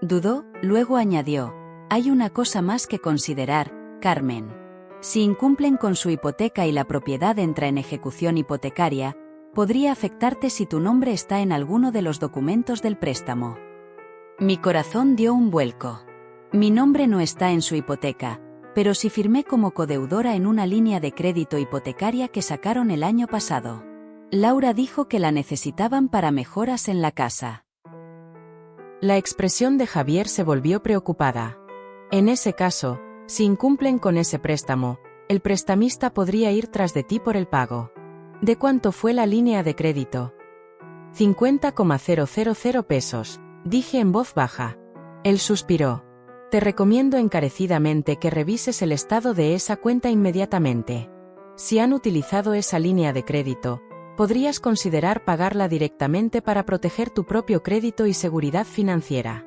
Dudó, luego añadió: «Hay una cosa más que considerar, Carmen. Si incumplen con su hipoteca y la propiedad entra en ejecución hipotecaria, podría afectarte si tu nombre está en alguno de los documentos del préstamo». Mi corazón dio un vuelco. Mi nombre no está en su hipoteca, pero sí firmé como codeudora en una línea de crédito hipotecaria que sacaron el año pasado. Laura dijo que la necesitaban para mejoras en la casa. La expresión de Javier se volvió preocupada. «En ese caso, si incumplen con ese préstamo, el prestamista podría ir tras de ti por el pago». «¿De cuánto fue la línea de crédito?» 50,000 pesos, dije en voz baja. Él suspiró. «Te recomiendo encarecidamente que revises el estado de esa cuenta inmediatamente. Si han utilizado esa línea de crédito, podrías considerar pagarla directamente para proteger tu propio crédito y seguridad financiera».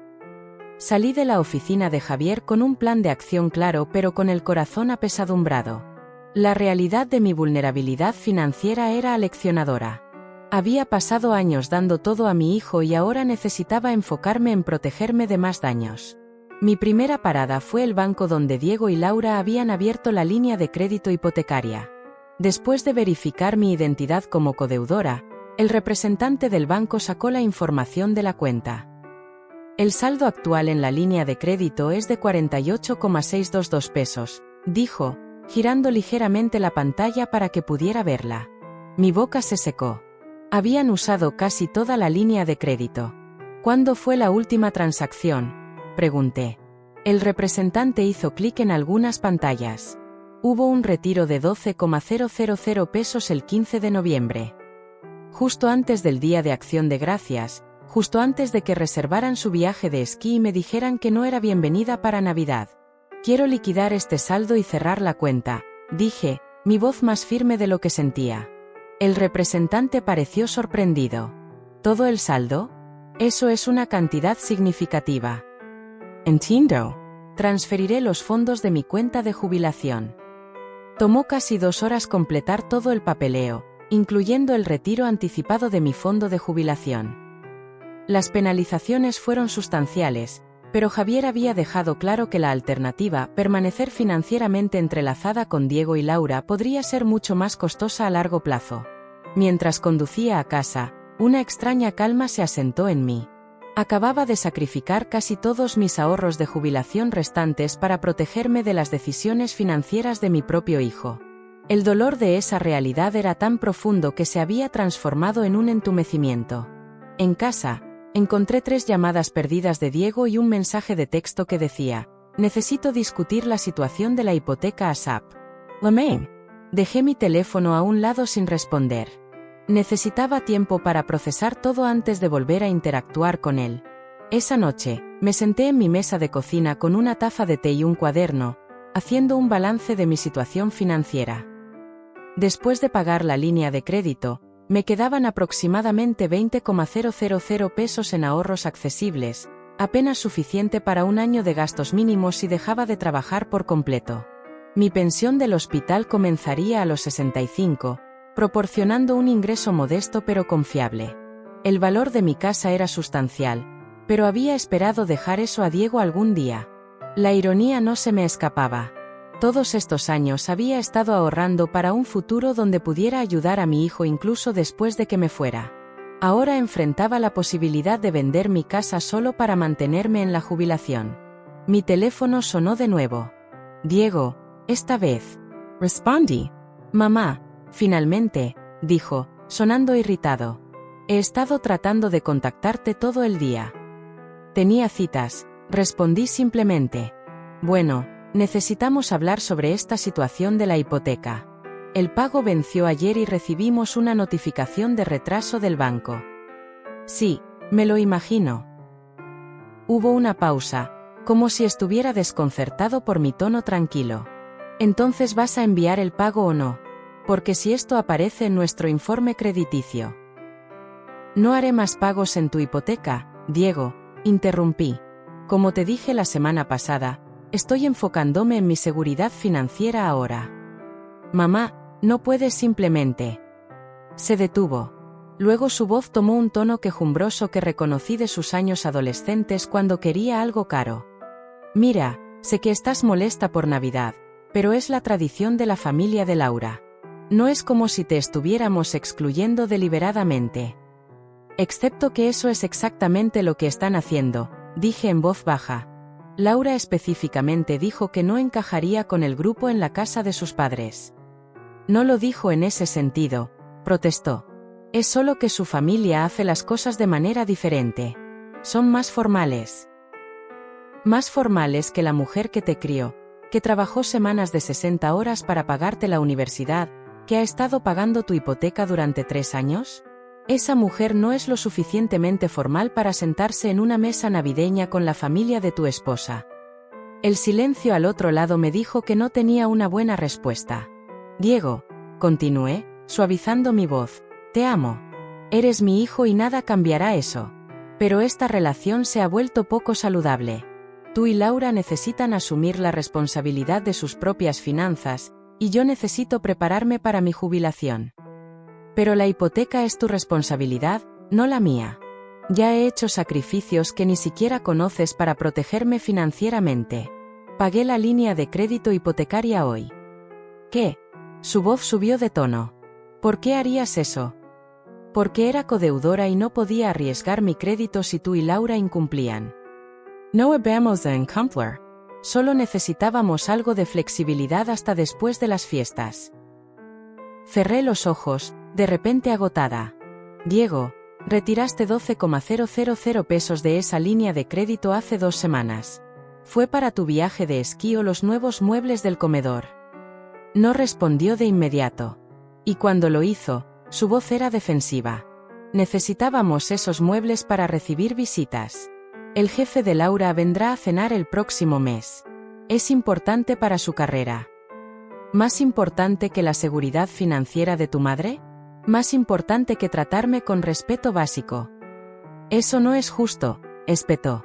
Salí de la oficina de Javier con un plan de acción claro pero con el corazón apesadumbrado. La realidad de mi vulnerabilidad financiera era aleccionadora. Había pasado años dando todo a mi hijo y ahora necesitaba enfocarme en protegerme de más daños. Mi primera parada fue el banco donde Diego y Laura habían abierto la línea de crédito hipotecaria. Después de verificar mi identidad como codeudora, el representante del banco sacó la información de la cuenta. El saldo actual en la línea de crédito es de 48,622 pesos, dijo, girando ligeramente la pantalla para que pudiera verla. Mi boca se secó. Habían usado casi toda la línea de crédito. ¿Cuándo fue la última transacción?, pregunté. El representante hizo clic en algunas pantallas. Hubo un retiro de 12,000 pesos el 15 de noviembre. Justo antes del Día de Acción de Gracias, justo antes de que reservaran su viaje de esquí y me dijeran que no era bienvenida para Navidad. Quiero liquidar este saldo y cerrar la cuenta, dije, mi voz más firme de lo que sentía. El representante pareció sorprendido. ¿Todo el saldo? Eso es una cantidad significativa. Entiendo. Transferiré los fondos de mi cuenta de jubilación. Tomó casi 2 horas completar todo el papeleo, incluyendo el retiro anticipado de mi fondo de jubilación. Las penalizaciones fueron sustanciales, pero Javier había dejado claro que la alternativa, permanecer financieramente entrelazada con Diego y Laura, podría ser mucho más costosa a largo plazo. Mientras conducía a casa, una extraña calma se asentó en mí. Acababa de sacrificar casi todos mis ahorros de jubilación restantes para protegerme de las decisiones financieras de mi propio hijo. El dolor de esa realidad era tan profundo que se había transformado en un entumecimiento. En casa, encontré 3 llamadas perdidas de Diego y un mensaje de texto que decía: necesito discutir la situación de la hipoteca ASAP. Amén. Dejé mi teléfono a un lado sin responder. Necesitaba tiempo para procesar todo antes de volver a interactuar con él. Esa noche, me senté en mi mesa de cocina con una taza de té y un cuaderno, haciendo un balance de mi situación financiera. Después de pagar la línea de crédito, me quedaban aproximadamente 20,000 pesos en ahorros accesibles, apenas suficiente para un año de gastos mínimos si dejaba de trabajar por completo. Mi pensión del hospital comenzaría a los 65, proporcionando un ingreso modesto pero confiable. El valor de mi casa era sustancial, pero había esperado dejar eso a Diego algún día. La ironía no se me escapaba. Todos estos años había estado ahorrando para un futuro donde pudiera ayudar a mi hijo incluso después de que me fuera. Ahora enfrentaba la posibilidad de vender mi casa solo para mantenerme en la jubilación. Mi teléfono sonó de nuevo. Diego, esta vez. Respondí. Mamá. Finalmente, dijo, sonando irritado. He estado tratando de contactarte todo el día. Tenía citas, respondí simplemente. Bueno, necesitamos hablar sobre esta situación de la hipoteca. El pago venció ayer y recibimos una notificación de retraso del banco. Sí, me lo imagino. Hubo una pausa, como si estuviera desconcertado por mi tono tranquilo. ¿Entonces vas a enviar el pago o no? Porque si esto aparece en nuestro informe crediticio. No haré más pagos en tu hipoteca, Diego, interrumpí. Como te dije la semana pasada, estoy enfocándome en mi seguridad financiera ahora. Mamá, no puedes simplemente. Se detuvo. Luego su voz tomó un tono quejumbroso que reconocí de sus años adolescentes cuando quería algo caro. Mira, sé que estás molesta por Navidad, pero es la tradición de la familia de Laura. No es como si te estuviéramos excluyendo deliberadamente. Excepto que eso es exactamente lo que están haciendo, dije en voz baja. Laura específicamente dijo que no encajaría con el grupo en la casa de sus padres. No lo dijo en ese sentido, protestó. Es solo que su familia hace las cosas de manera diferente. Son más formales. Más formales que la mujer que te crió, que trabajó semanas de 60 horas para pagarte la universidad, que ha estado pagando tu hipoteca durante 3 años? Esa mujer no es lo suficientemente formal para sentarse en una mesa navideña con la familia de tu esposa. El silencio al otro lado me dijo que no tenía una buena respuesta. Diego, continué, suavizando mi voz, te amo. Eres mi hijo y nada cambiará eso. Pero esta relación se ha vuelto poco saludable. Tú y Laura necesitan asumir la responsabilidad de sus propias finanzas, y yo necesito prepararme para mi jubilación. Pero la hipoteca es tu responsabilidad, no la mía. Ya he hecho sacrificios que ni siquiera conoces para protegerme financieramente. Pagué la línea de crédito hipotecaria hoy. ¿Qué? Su voz subió de tono. ¿Por qué harías eso? Porque era codeudora y no podía arriesgar mi crédito si tú y Laura incumplían. No vamos a incumplir. Solo necesitábamos algo de flexibilidad hasta después de las fiestas. Cerré los ojos, de repente agotada. Diego, retiraste 12,000 pesos de esa línea de crédito hace 2 semanas. ¿Fue para tu viaje de esquí o los nuevos muebles del comedor? No respondió de inmediato. Y cuando lo hizo, su voz era defensiva. Necesitábamos esos muebles para recibir visitas. El jefe de Laura vendrá a cenar el próximo mes. Es importante para su carrera. ¿Más importante que la seguridad financiera de tu madre? ¿Más importante que tratarme con respeto básico? Eso no es justo, espetó.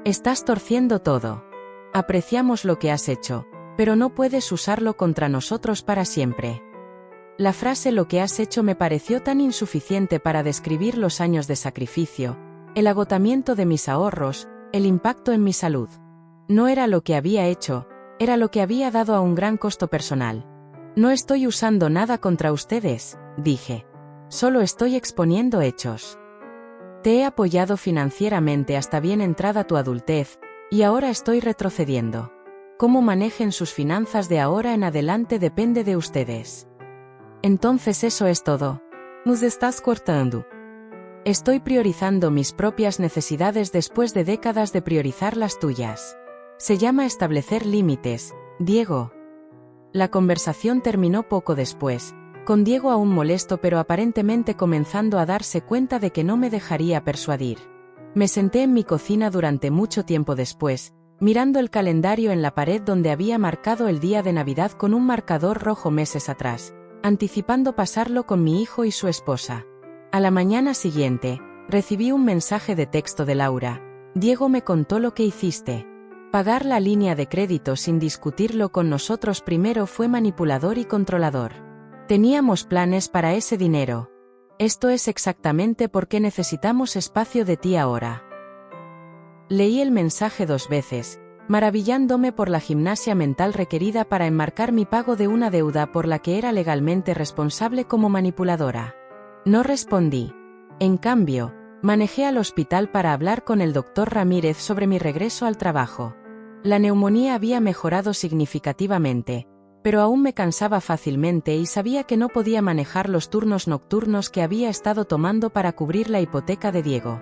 Estás torciendo todo. Apreciamos lo que has hecho, pero no puedes usarlo contra nosotros para siempre. La frase "lo que has hecho" me pareció tan insuficiente para describir los años de sacrificio, el agotamiento de mis ahorros, el impacto en mi salud. No era lo que había hecho, era lo que había dado a un gran costo personal. No estoy usando nada contra ustedes, dije. Solo estoy exponiendo hechos. Te he apoyado financieramente hasta bien entrada tu adultez, y ahora estoy retrocediendo. Cómo manejen sus finanzas de ahora en adelante depende de ustedes. Entonces eso es todo. Nos estás cortando. Estoy priorizando mis propias necesidades después de décadas de priorizar las tuyas. Se llama establecer límites, Diego. La conversación terminó poco después, con Diego aún molesto pero aparentemente comenzando a darse cuenta de que no me dejaría persuadir. Me senté en mi cocina durante mucho tiempo después, mirando el calendario en la pared donde había marcado el día de Navidad con un marcador rojo meses atrás, anticipando pasarlo con mi hijo y su esposa. A la mañana siguiente, recibí un mensaje de texto de Laura. Diego me contó lo que hiciste. Pagar la línea de crédito sin discutirlo con nosotros primero fue manipulador y controlador. Teníamos planes para ese dinero. Esto es exactamente por qué necesitamos espacio de ti ahora. Leí el mensaje 2 veces, maravillándome por la gimnasia mental requerida para enmarcar mi pago de una deuda por la que era legalmente responsable como manipuladora. No respondí. En cambio, manejé al hospital para hablar con el doctor Ramírez sobre mi regreso al trabajo. La neumonía había mejorado significativamente, pero aún me cansaba fácilmente y sabía que no podía manejar los turnos nocturnos que había estado tomando para cubrir la hipoteca de Diego.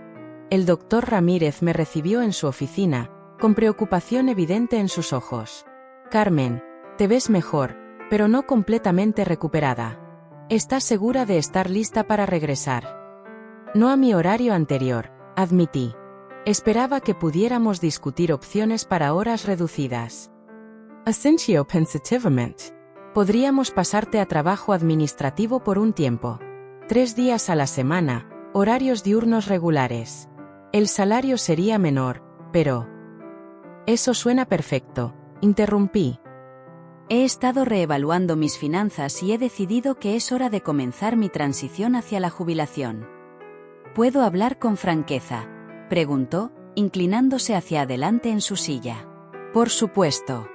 El doctor Ramírez me recibió en su oficina, con preocupación evidente en sus ojos. Carmen, te ves mejor, pero no completamente recuperada. ¿Estás segura de estar lista para regresar? No a mi horario anterior, admití. Esperaba que pudiéramos discutir opciones para horas reducidas. Asintió pensativamente. Podríamos pasarte a trabajo administrativo por un tiempo. 3 días a la semana, horarios diurnos regulares. El salario sería menor, pero... Eso suena perfecto, interrumpí. He estado reevaluando mis finanzas y he decidido que es hora de comenzar mi transición hacia la jubilación. ¿Puedo hablar con franqueza?, preguntó, inclinándose hacia adelante en su silla. Por supuesto.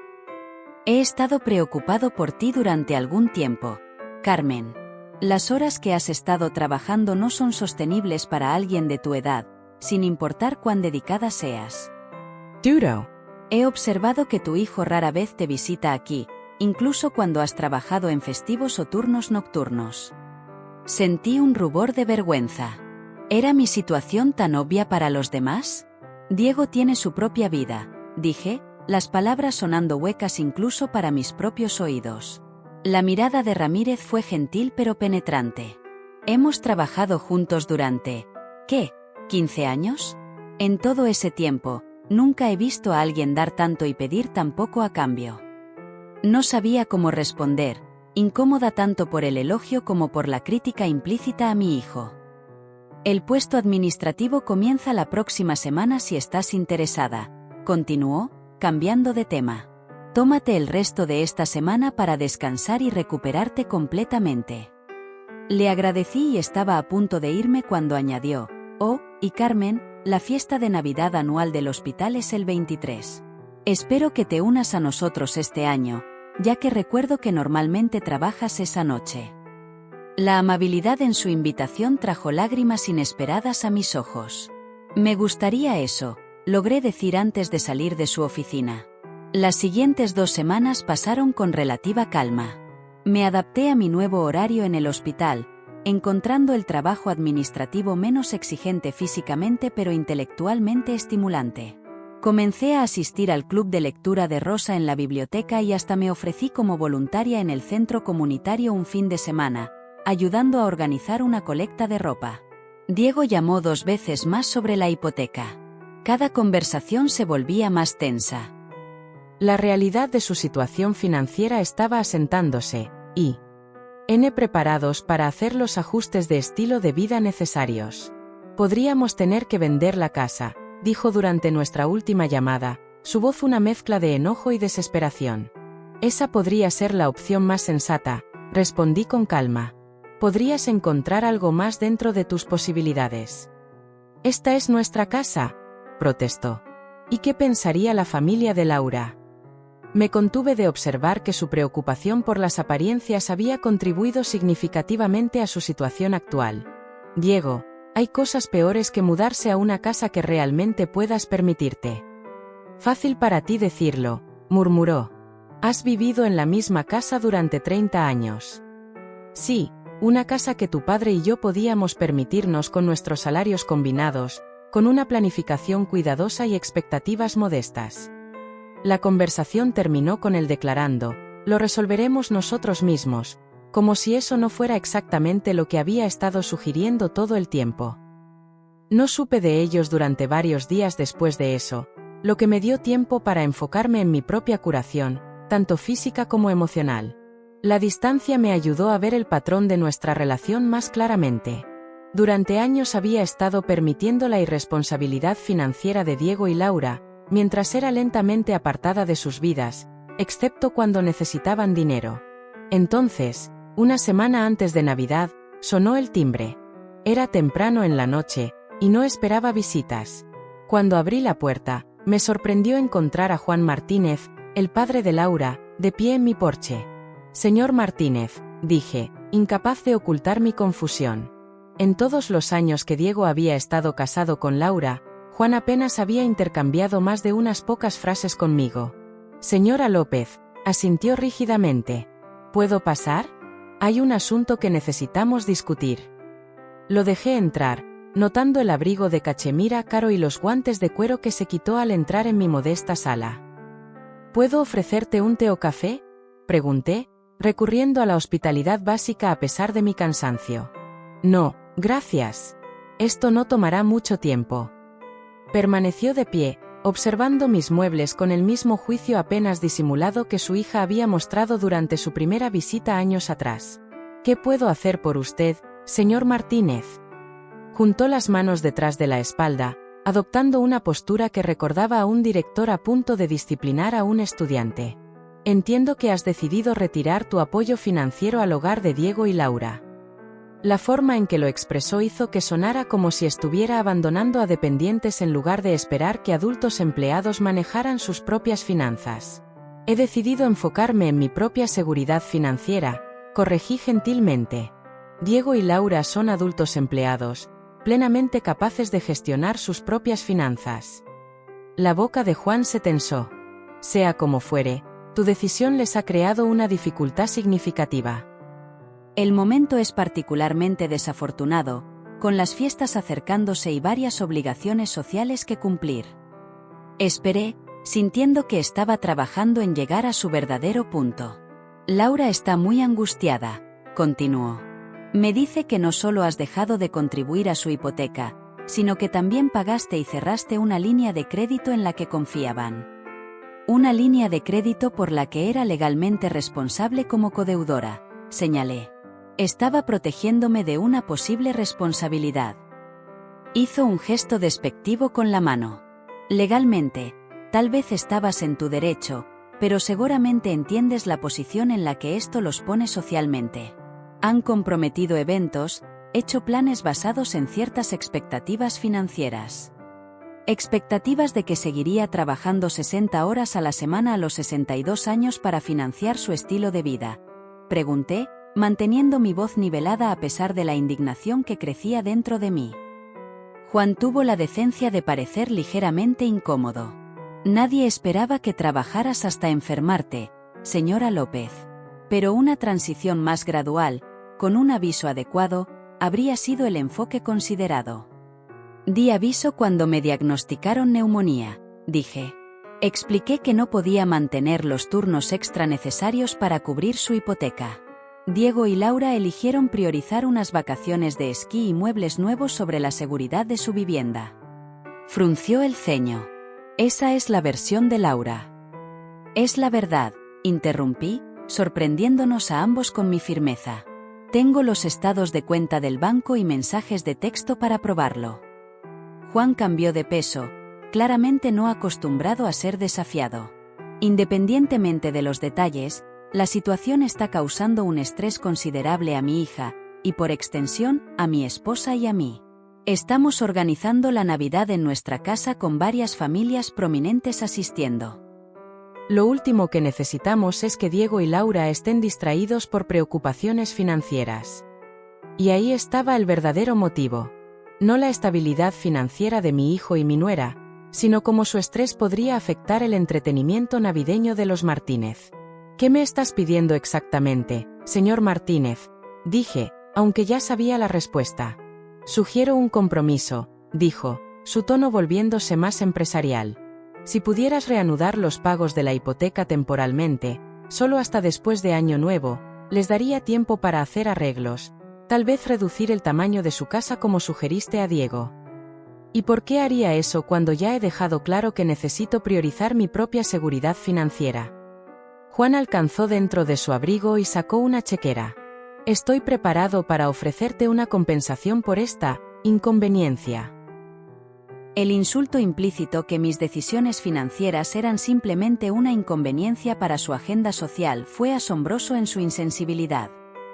He estado preocupado por ti durante algún tiempo, Carmen. Las horas que has estado trabajando no son sostenibles para alguien de tu edad, sin importar cuán dedicada seas. Duro. He observado que tu hijo rara vez te visita aquí, incluso cuando has trabajado en festivos o turnos nocturnos. Sentí un rubor de vergüenza. ¿Era mi situación tan obvia para los demás? Diego tiene su propia vida, dije, las palabras sonando huecas incluso para mis propios oídos. La mirada de Ramírez fue gentil pero penetrante. Hemos trabajado juntos durante, ¿qué?, 15 años. En todo ese tiempo, nunca he visto a alguien dar tanto y pedir tan poco a cambio. No sabía cómo responder, incómoda tanto por el elogio como por la crítica implícita a mi hijo. El puesto administrativo comienza la próxima semana si estás interesada, continuó, cambiando de tema. Tómate el resto de esta semana para descansar y recuperarte completamente. Le agradecí y estaba a punto de irme cuando añadió, Oh, y Carmen, la fiesta de Navidad anual del hospital es el 23. Espero que te unas a nosotros este año, ya que recuerdo que normalmente trabajas esa noche. La amabilidad en su invitación trajo lágrimas inesperadas a mis ojos. Me gustaría eso, logré decir antes de salir de su oficina. Las siguientes 2 semanas pasaron con relativa calma. Me adapté a mi nuevo horario en el hospital, encontrando el trabajo administrativo menos exigente físicamente pero intelectualmente estimulante. Comencé a asistir al club de lectura de Rosa en la biblioteca y hasta me ofrecí como voluntaria en el centro comunitario un fin de semana, ayudando a organizar una colecta de ropa. Diego llamó 2 veces más sobre la hipoteca. Cada conversación se volvía más tensa. La realidad de su situación financiera estaba asentándose, y preparados para hacer los ajustes de estilo de vida necesarios. Podríamos tener que vender la casa, dijo durante nuestra última llamada, su voz una mezcla de enojo y desesperación. Esa podría ser la opción más sensata, respondí con calma. Podrías encontrar algo más dentro de tus posibilidades. Esta es nuestra casa, protestó. ¿Y qué pensaría la familia de Laura? Me contuve de observar que su preocupación por las apariencias había contribuido significativamente a su situación actual. Diego, hay cosas peores que mudarse a una casa que realmente puedas permitirte. Fácil para ti decirlo, murmuró. Has vivido en la misma casa durante 30 años. Sí, una casa que tu padre y yo podíamos permitirnos con nuestros salarios combinados, con una planificación cuidadosa y expectativas modestas. La conversación terminó con él declarando, lo resolveremos nosotros mismos, como si eso no fuera exactamente lo que había estado sugiriendo todo el tiempo. No supe de ellos durante varios días después de eso, lo que me dio tiempo para enfocarme en mi propia curación, tanto física como emocional. La distancia me ayudó a ver el patrón de nuestra relación más claramente. Durante años había estado permitiendo la irresponsabilidad financiera de Diego y Laura, mientras era lentamente apartada de sus vidas, excepto cuando necesitaban dinero. Entonces, una semana antes de Navidad, sonó el timbre. Era temprano en la noche, y no esperaba visitas. Cuando abrí la puerta, me sorprendió encontrar a Juan Martínez, el padre de Laura, de pie en mi porche. Señor Martínez, dije, incapaz de ocultar mi confusión. En todos los años que Diego había estado casado con Laura, Juan apenas había intercambiado más de unas pocas frases conmigo. Señora López, asintió rígidamente. ¿Puedo pasar? Hay un asunto que necesitamos discutir. Lo dejé entrar, notando el abrigo de cachemira caro y los guantes de cuero que se quitó al entrar en mi modesta sala. ¿Puedo ofrecerte un té o café?, pregunté, recurriendo a la hospitalidad básica a pesar de mi cansancio. No, gracias. Esto no tomará mucho tiempo. Permaneció de pie, observando mis muebles con el mismo juicio apenas disimulado que su hija había mostrado durante su primera visita años atrás. ¿Qué puedo hacer por usted, señor Martínez? Juntó las manos detrás de la espalda, adoptando una postura que recordaba a un director a punto de disciplinar a un estudiante. Entiendo que has decidido retirar tu apoyo financiero al hogar de Diego y Laura. La forma en que lo expresó hizo que sonara como si estuviera abandonando a dependientes en lugar de esperar que adultos empleados manejaran sus propias finanzas. He decidido enfocarme en mi propia seguridad financiera, corregí gentilmente. Diego y Laura son adultos empleados, plenamente capaces de gestionar sus propias finanzas. La boca de Juan se tensó. Sea como fuere, tu decisión les ha creado una dificultad significativa. El momento es particularmente desafortunado, con las fiestas acercándose y varias obligaciones sociales que cumplir. Esperé, sintiendo que estaba trabajando en llegar a su verdadero punto. Laura está muy angustiada, continuó. Me dice que no solo has dejado de contribuir a su hipoteca, sino que también pagaste y cerraste una línea de crédito en la que confiaban. Una línea de crédito por la que era legalmente responsable como codeudora, señalé. Estaba protegiéndome de una posible responsabilidad. Hizo un gesto despectivo con la mano. Legalmente, tal vez estabas en tu derecho, pero seguramente entiendes la posición en la que esto los pone socialmente. Han comprometido eventos, hecho planes basados en ciertas expectativas financieras. Expectativas de que seguiría trabajando 60 horas a la semana a los 62 años para financiar su estilo de vida. Pregunté, manteniendo mi voz nivelada a pesar de la indignación que crecía dentro de mí. Juan tuvo la decencia de parecer ligeramente incómodo. Nadie esperaba que trabajaras hasta enfermarte, señora López. Pero una transición más gradual, con un aviso adecuado, habría sido el enfoque considerado. Di aviso cuando me diagnosticaron neumonía, dije. Expliqué que no podía mantener los turnos extra necesarios para cubrir su hipoteca. Diego y Laura eligieron priorizar unas vacaciones de esquí y muebles nuevos sobre la seguridad de su vivienda. Frunció el ceño. Esa es la versión de Laura. Es la verdad, interrumpí, sorprendiéndonos a ambos con mi firmeza. Tengo los estados de cuenta del banco y mensajes de texto para probarlo. Juan cambió de peso, claramente no acostumbrado a ser desafiado. Independientemente de los detalles, la situación está causando un estrés considerable a mi hija, y por extensión, a mi esposa y a mí. Estamos organizando la Navidad en nuestra casa con varias familias prominentes asistiendo. Lo último que necesitamos es que Diego y Laura estén distraídos por preocupaciones financieras. Y ahí estaba el verdadero motivo. No la estabilidad financiera de mi hijo y mi nuera, sino cómo su estrés podría afectar el entretenimiento navideño de los Martínez. ¿Qué me estás pidiendo exactamente, señor Martínez?, dije, aunque ya sabía la respuesta. Sugiero un compromiso, dijo, su tono volviéndose más empresarial. Si pudieras reanudar los pagos de la hipoteca temporalmente, solo hasta después de Año Nuevo, les daría tiempo para hacer arreglos, tal vez reducir el tamaño de su casa como sugeriste a Diego. ¿Y por qué haría eso cuando ya he dejado claro que necesito priorizar mi propia seguridad financiera? Juan alcanzó dentro de su abrigo y sacó una chequera. Estoy preparado para ofrecerte una compensación por esta inconveniencia. El insulto implícito que mis decisiones financieras eran simplemente una inconveniencia para su agenda social fue asombroso en su insensibilidad.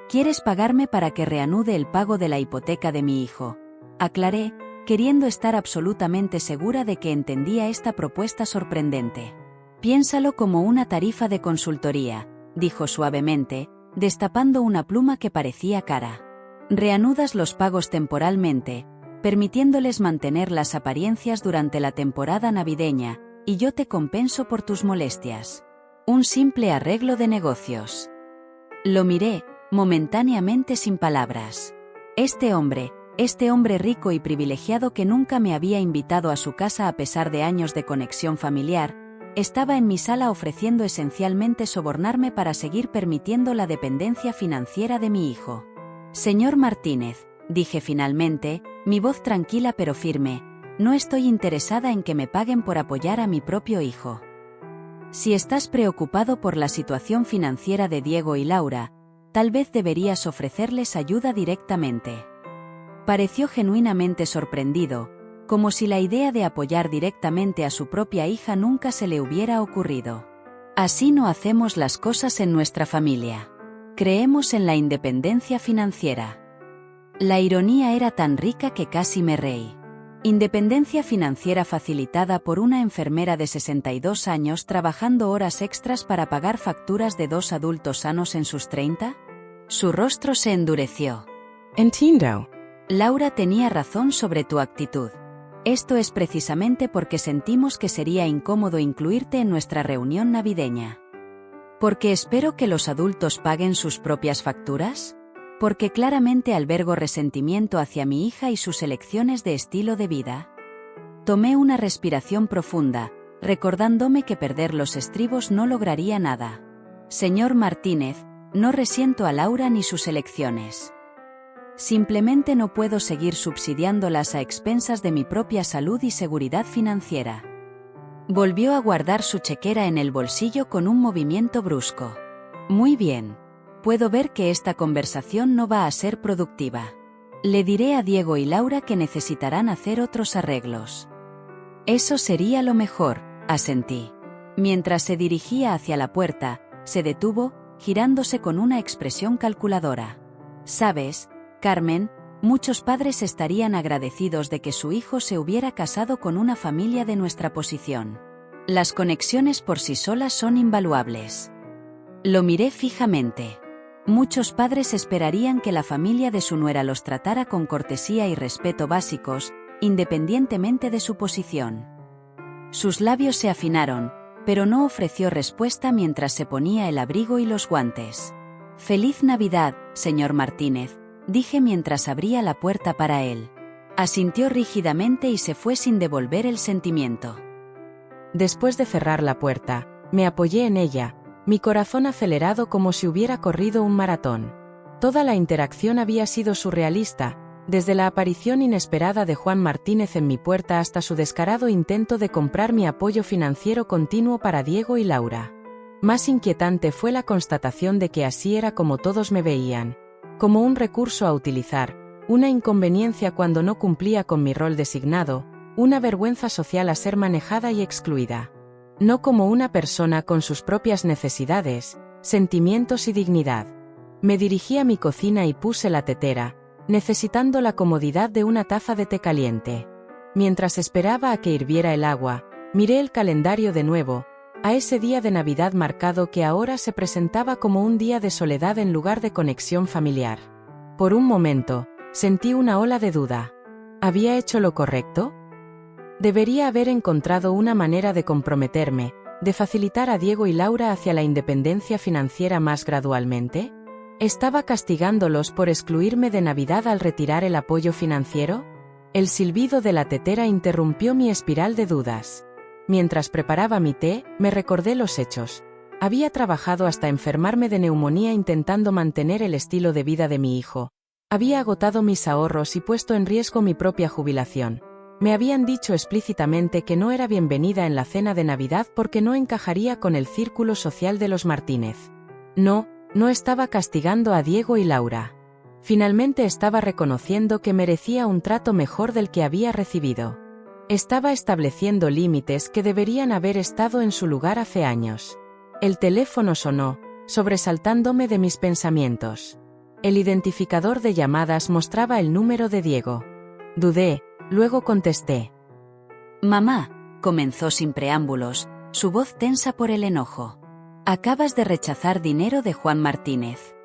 ¿Quieres pagarme para que reanude el pago de la hipoteca de mi hijo?, aclaré, queriendo estar absolutamente segura de que entendía esta propuesta sorprendente. Piénsalo como una tarifa de consultoría, dijo suavemente, destapando una pluma que parecía cara. Reanudas los pagos temporalmente, permitiéndoles mantener las apariencias durante la temporada navideña, y yo te compenso por tus molestias. Un simple arreglo de negocios. Lo miré, momentáneamente sin palabras. Este hombre rico y privilegiado que nunca me había invitado a su casa a pesar de años de conexión familiar, estaba en mi sala ofreciendo esencialmente sobornarme para seguir permitiendo la dependencia financiera de mi hijo. Señor Martínez, dije finalmente, mi voz tranquila pero firme, no estoy interesada en que me paguen por apoyar a mi propio hijo. Si estás preocupado por la situación financiera de Diego y Laura, tal vez deberías ofrecerles ayuda directamente. Pareció genuinamente sorprendido, como si la idea de apoyar directamente a su propia hija nunca se le hubiera ocurrido. Así no hacemos las cosas en nuestra familia. Creemos en la independencia financiera. La ironía era tan rica que casi me reí. Independencia financiera facilitada por una enfermera de 62 años trabajando horas extras para pagar facturas de dos adultos sanos en sus 30? Su rostro se endureció. Entiendo. Laura tenía razón sobre tu actitud. Esto es precisamente porque sentimos que sería incómodo incluirte en nuestra reunión navideña. ¿Porque espero que los adultos paguen sus propias facturas? Porque claramente albergo resentimiento hacia mi hija y sus elecciones de estilo de vida. Tomé una respiración profunda, recordándome que perder los estribos no lograría nada. Señor Martínez, no resiento a Laura ni sus elecciones. Simplemente no puedo seguir subsidiándolas a expensas de mi propia salud y seguridad financiera. Volvió a guardar su chequera en el bolsillo con un movimiento brusco. Muy bien. Puedo ver que esta conversación no va a ser productiva. Le diré a Diego y Laura que necesitarán hacer otros arreglos. Eso sería lo mejor, asentí. Mientras se dirigía hacia la puerta, se detuvo, girándose con una expresión calculadora. ¿Sabes, Carmen? Muchos padres estarían agradecidos de que su hijo se hubiera casado con una familia de nuestra posición. Las conexiones por sí solas son invaluables. Lo miré fijamente. Muchos padres esperarían que la familia de su nuera los tratara con cortesía y respeto básicos, independientemente de su posición. Sus labios se afinaron, pero no ofreció respuesta mientras se ponía el abrigo y los guantes. «Feliz Navidad, señor Martínez», dije mientras abría la puerta para él. Asintió rígidamente y se fue sin devolver el sentimiento. Después de cerrar la puerta, me apoyé en ella, mi corazón acelerado como si hubiera corrido un maratón. Toda la interacción había sido surrealista, desde la aparición inesperada de Juan Martínez en mi puerta hasta su descarado intento de comprar mi apoyo financiero continuo para Diego y Laura. Más inquietante fue la constatación de que así era como todos me veían, como un recurso a utilizar, una inconveniencia cuando no cumplía con mi rol designado, una vergüenza social a ser manejada y excluida. No como una persona con sus propias necesidades, sentimientos y dignidad. Me dirigí a mi cocina y puse la tetera, necesitando la comodidad de una taza de té caliente. Mientras esperaba a que hirviera el agua, miré el calendario de nuevo, a ese día de Navidad marcado que ahora se presentaba como un día de soledad en lugar de conexión familiar. Por un momento, sentí una ola de duda. ¿Había hecho lo correcto? ¿Debería haber encontrado una manera de comprometerme, de facilitar a Diego y Laura hacia la independencia financiera más gradualmente? ¿Estaba castigándolos por excluirme de Navidad al retirar el apoyo financiero? El silbido de la tetera interrumpió mi espiral de dudas. Mientras preparaba mi té, me recordé los hechos. Había trabajado hasta enfermarme de neumonía intentando mantener el estilo de vida de mi hijo. Había agotado mis ahorros y puesto en riesgo mi propia jubilación. Me habían dicho explícitamente que no era bienvenida en la cena de Navidad porque no encajaría con el círculo social de los Martínez. No estaba castigando a Diego y Laura. Finalmente estaba reconociendo que merecía un trato mejor del que había recibido. Estaba estableciendo límites que deberían haber estado en su lugar hace años. El teléfono sonó, sobresaltándome de mis pensamientos. El identificador de llamadas mostraba el número de Diego. Dudé. Luego contesté. «Mamá», comenzó sin preámbulos, su voz tensa por el enojo. «Acabas de rechazar dinero de Juan Martínez».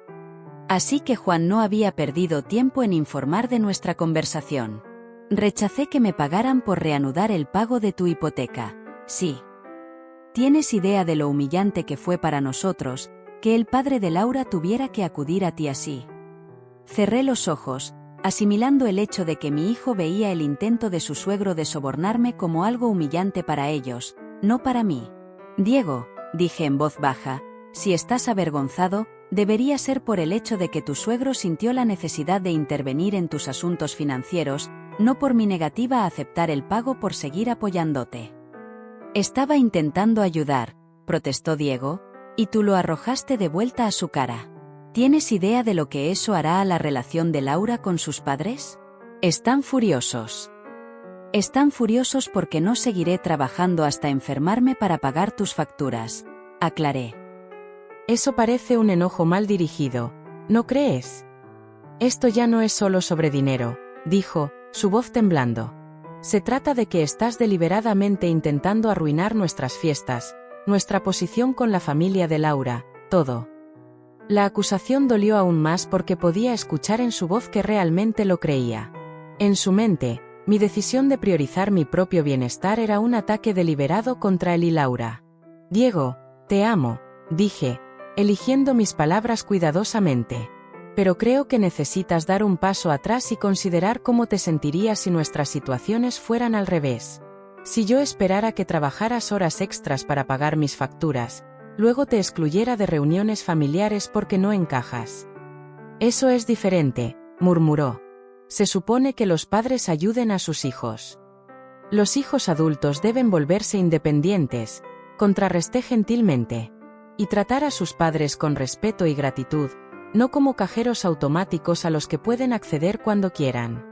Así que Juan no había perdido tiempo en informar de nuestra conversación. «Rechacé que me pagaran por reanudar el pago de tu hipoteca. Sí. ¿Tienes idea de lo humillante que fue para nosotros, que el padre de Laura tuviera que acudir a ti así?» Cerré los ojos, asimilando el hecho de que mi hijo veía el intento de su suegro de sobornarme como algo humillante para ellos, no para mí. «Diego», dije en voz baja, «si estás avergonzado, debería ser por el hecho de que tu suegro sintió la necesidad de intervenir en tus asuntos financieros, no por mi negativa a aceptar el pago por seguir apoyándote». «Estaba intentando ayudar», protestó Diego, «y tú lo arrojaste de vuelta a su cara». ¿Tienes idea de lo que eso hará a la relación de Laura con sus padres? Están furiosos. Están furiosos porque no seguiré trabajando hasta enfermarme para pagar tus facturas, aclaré. Eso parece un enojo mal dirigido, ¿no crees? Esto ya no es solo sobre dinero, dijo, su voz temblando. Se trata de que estás deliberadamente intentando arruinar nuestras fiestas, nuestra posición con la familia de Laura, todo. La acusación dolió aún más porque podía escuchar en su voz que realmente lo creía. En su mente, mi decisión de priorizar mi propio bienestar era un ataque deliberado contra él y Laura. «Diego, te amo», dije, eligiendo mis palabras cuidadosamente. «Pero creo que necesitas dar un paso atrás y considerar cómo te sentirías si nuestras situaciones fueran al revés. Si yo esperara que trabajaras horas extras para pagar mis facturas, luego te excluyera de reuniones familiares porque no encajas». «Eso es diferente», murmuró. «Se supone que los padres ayuden a sus hijos. Los hijos adultos deben volverse independientes», contrarresté gentilmente. «Y tratar a sus padres con respeto y gratitud, no como cajeros automáticos a los que pueden acceder cuando quieran».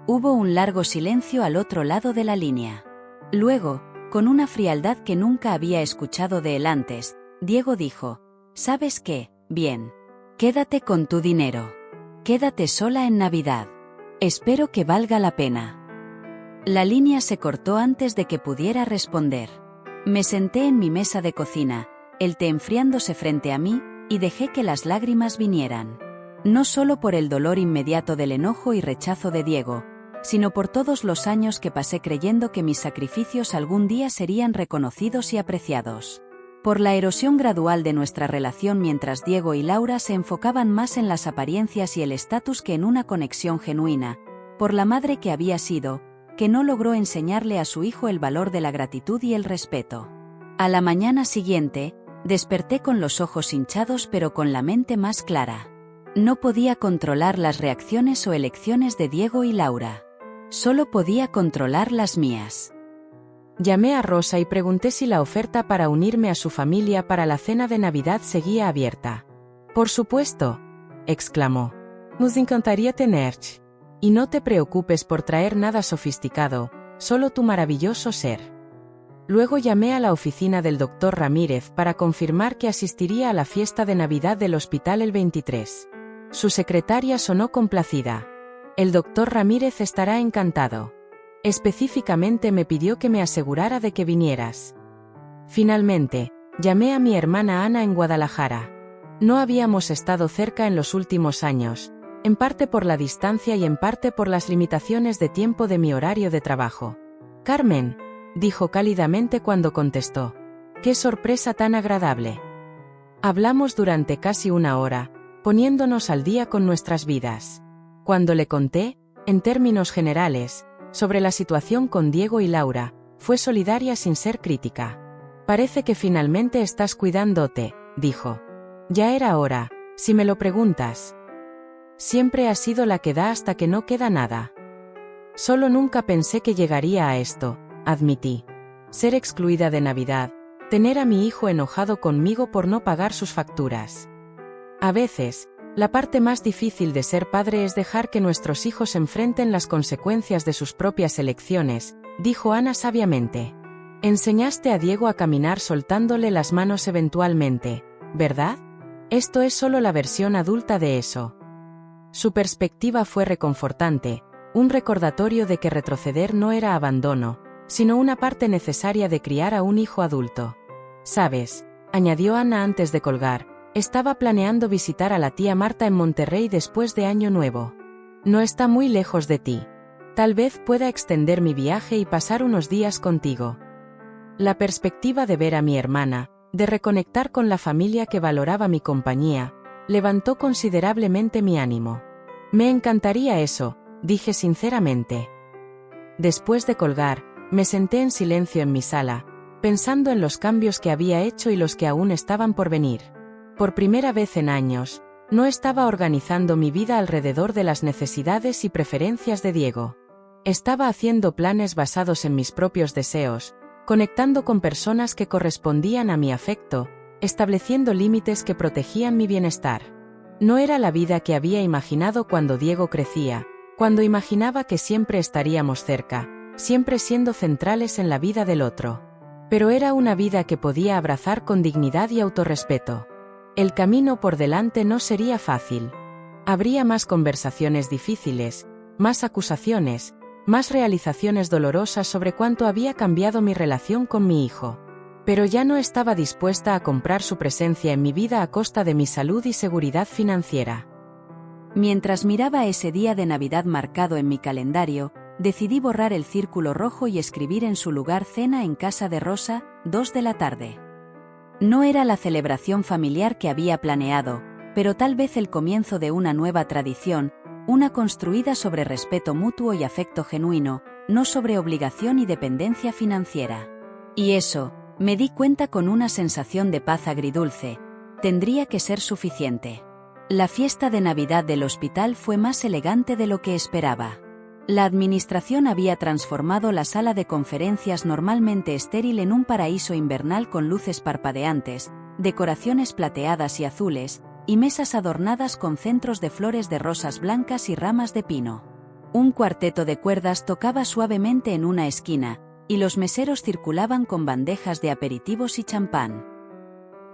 Hubo un largo silencio al otro lado de la línea. Luego, con una frialdad que nunca había escuchado de él antes, Diego dijo: «¿Sabes qué? Bien. Quédate con tu dinero. Quédate sola en Navidad. Espero que valga la pena. La línea se cortó antes de que pudiera responder. Me senté en mi mesa de cocina, el té enfriándose frente a mí, y dejé que las lágrimas vinieran. No solo por el dolor inmediato del enojo y rechazo de Diego, sino por todos los años que pasé creyendo que mis sacrificios algún día serían reconocidos y apreciados. Por la erosión gradual de nuestra relación mientras Diego y Laura se enfocaban más en las apariencias y el estatus que en una conexión genuina, por la madre que había sido, que no logró enseñarle a su hijo el valor de la gratitud y el respeto. A la mañana siguiente, desperté con los ojos hinchados pero con la mente más clara. No podía controlar las reacciones o elecciones de Diego y Laura. Solo podía controlar las mías. Llamé a Rosa y pregunté si la oferta para unirme a su familia para la cena de Navidad seguía abierta. «Por supuesto», exclamó. «Nos encantaría tenerte. Y no te preocupes por traer nada sofisticado, solo tu maravilloso ser». Luego llamé a la oficina del Dr. Ramírez para confirmar que asistiría a la fiesta de Navidad del hospital el 23. Su secretaria sonó complacida. «El Dr. Ramírez estará encantado. Específicamente me pidió que me asegurara de que vinieras». Finalmente, llamé a mi hermana Ana en Guadalajara. No habíamos estado cerca en los últimos años, en parte por la distancia y en parte por las limitaciones de tiempo de mi horario de trabajo. «Carmen», dijo cálidamente cuando contestó. «Qué sorpresa tan agradable». Hablamos durante casi una hora, poniéndonos al día con nuestras vidas. Cuando le conté, en términos generales, sobre la situación con Diego y Laura, fue solidaria sin ser crítica. «Parece que finalmente estás cuidándote», dijo. «Ya era hora, si me lo preguntas. Siempre has sido la que da hasta que no queda nada». «Solo nunca pensé que llegaría a esto», admití. «Ser excluida de Navidad, tener a mi hijo enojado conmigo por no pagar sus facturas. A veces, la parte más difícil de ser padre es dejar que nuestros hijos enfrenten las consecuencias de sus propias elecciones», dijo Ana sabiamente. «Enseñaste a Diego a caminar soltándole las manos eventualmente, ¿verdad? Esto es solo la versión adulta de eso». Su perspectiva fue reconfortante, un recordatorio de que retroceder no era abandono, sino una parte necesaria de criar a un hijo adulto. «¿Sabes?», añadió Ana antes de colgar, «estaba planeando visitar a la tía Marta en Monterrey después de Año Nuevo. No está muy lejos de ti. Tal vez pueda extender mi viaje y pasar unos días contigo». La perspectiva de ver a mi hermana, de reconectar con la familia que valoraba mi compañía, levantó considerablemente mi ánimo. «Me encantaría eso», dije sinceramente. Después de colgar, me senté en silencio en mi sala, pensando en los cambios que había hecho y los que aún estaban por venir. Por primera vez en años, no estaba organizando mi vida alrededor de las necesidades y preferencias de Diego. Estaba haciendo planes basados en mis propios deseos, conectando con personas que correspondían a mi afecto, estableciendo límites que protegían mi bienestar. No era la vida que había imaginado cuando Diego crecía, cuando imaginaba que siempre estaríamos cerca, siempre siendo centrales en la vida del otro. Pero era una vida que podía abrazar con dignidad y autorrespeto. El camino por delante no sería fácil. Habría más conversaciones difíciles, más acusaciones, más realizaciones dolorosas sobre cuánto había cambiado mi relación con mi hijo. Pero ya no estaba dispuesta a comprar su presencia en mi vida a costa de mi salud y seguridad financiera. Mientras miraba ese día de Navidad marcado en mi calendario, decidí borrar el círculo rojo y escribir en su lugar cena en casa de Rosa, 2 de la tarde. No era la celebración familiar que había planeado, pero tal vez el comienzo de una nueva tradición, una construida sobre respeto mutuo y afecto genuino, no sobre obligación y dependencia financiera. Y eso, me di cuenta con una sensación de paz agridulce, tendría que ser suficiente. La fiesta de Navidad del hospital fue más elegante de lo que esperaba. La administración había transformado la sala de conferencias normalmente estéril en un paraíso invernal con luces parpadeantes, decoraciones plateadas y azules, y mesas adornadas con centros de flores de rosas blancas y ramas de pino. Un cuarteto de cuerdas tocaba suavemente en una esquina, y los meseros circulaban con bandejas de aperitivos y champán.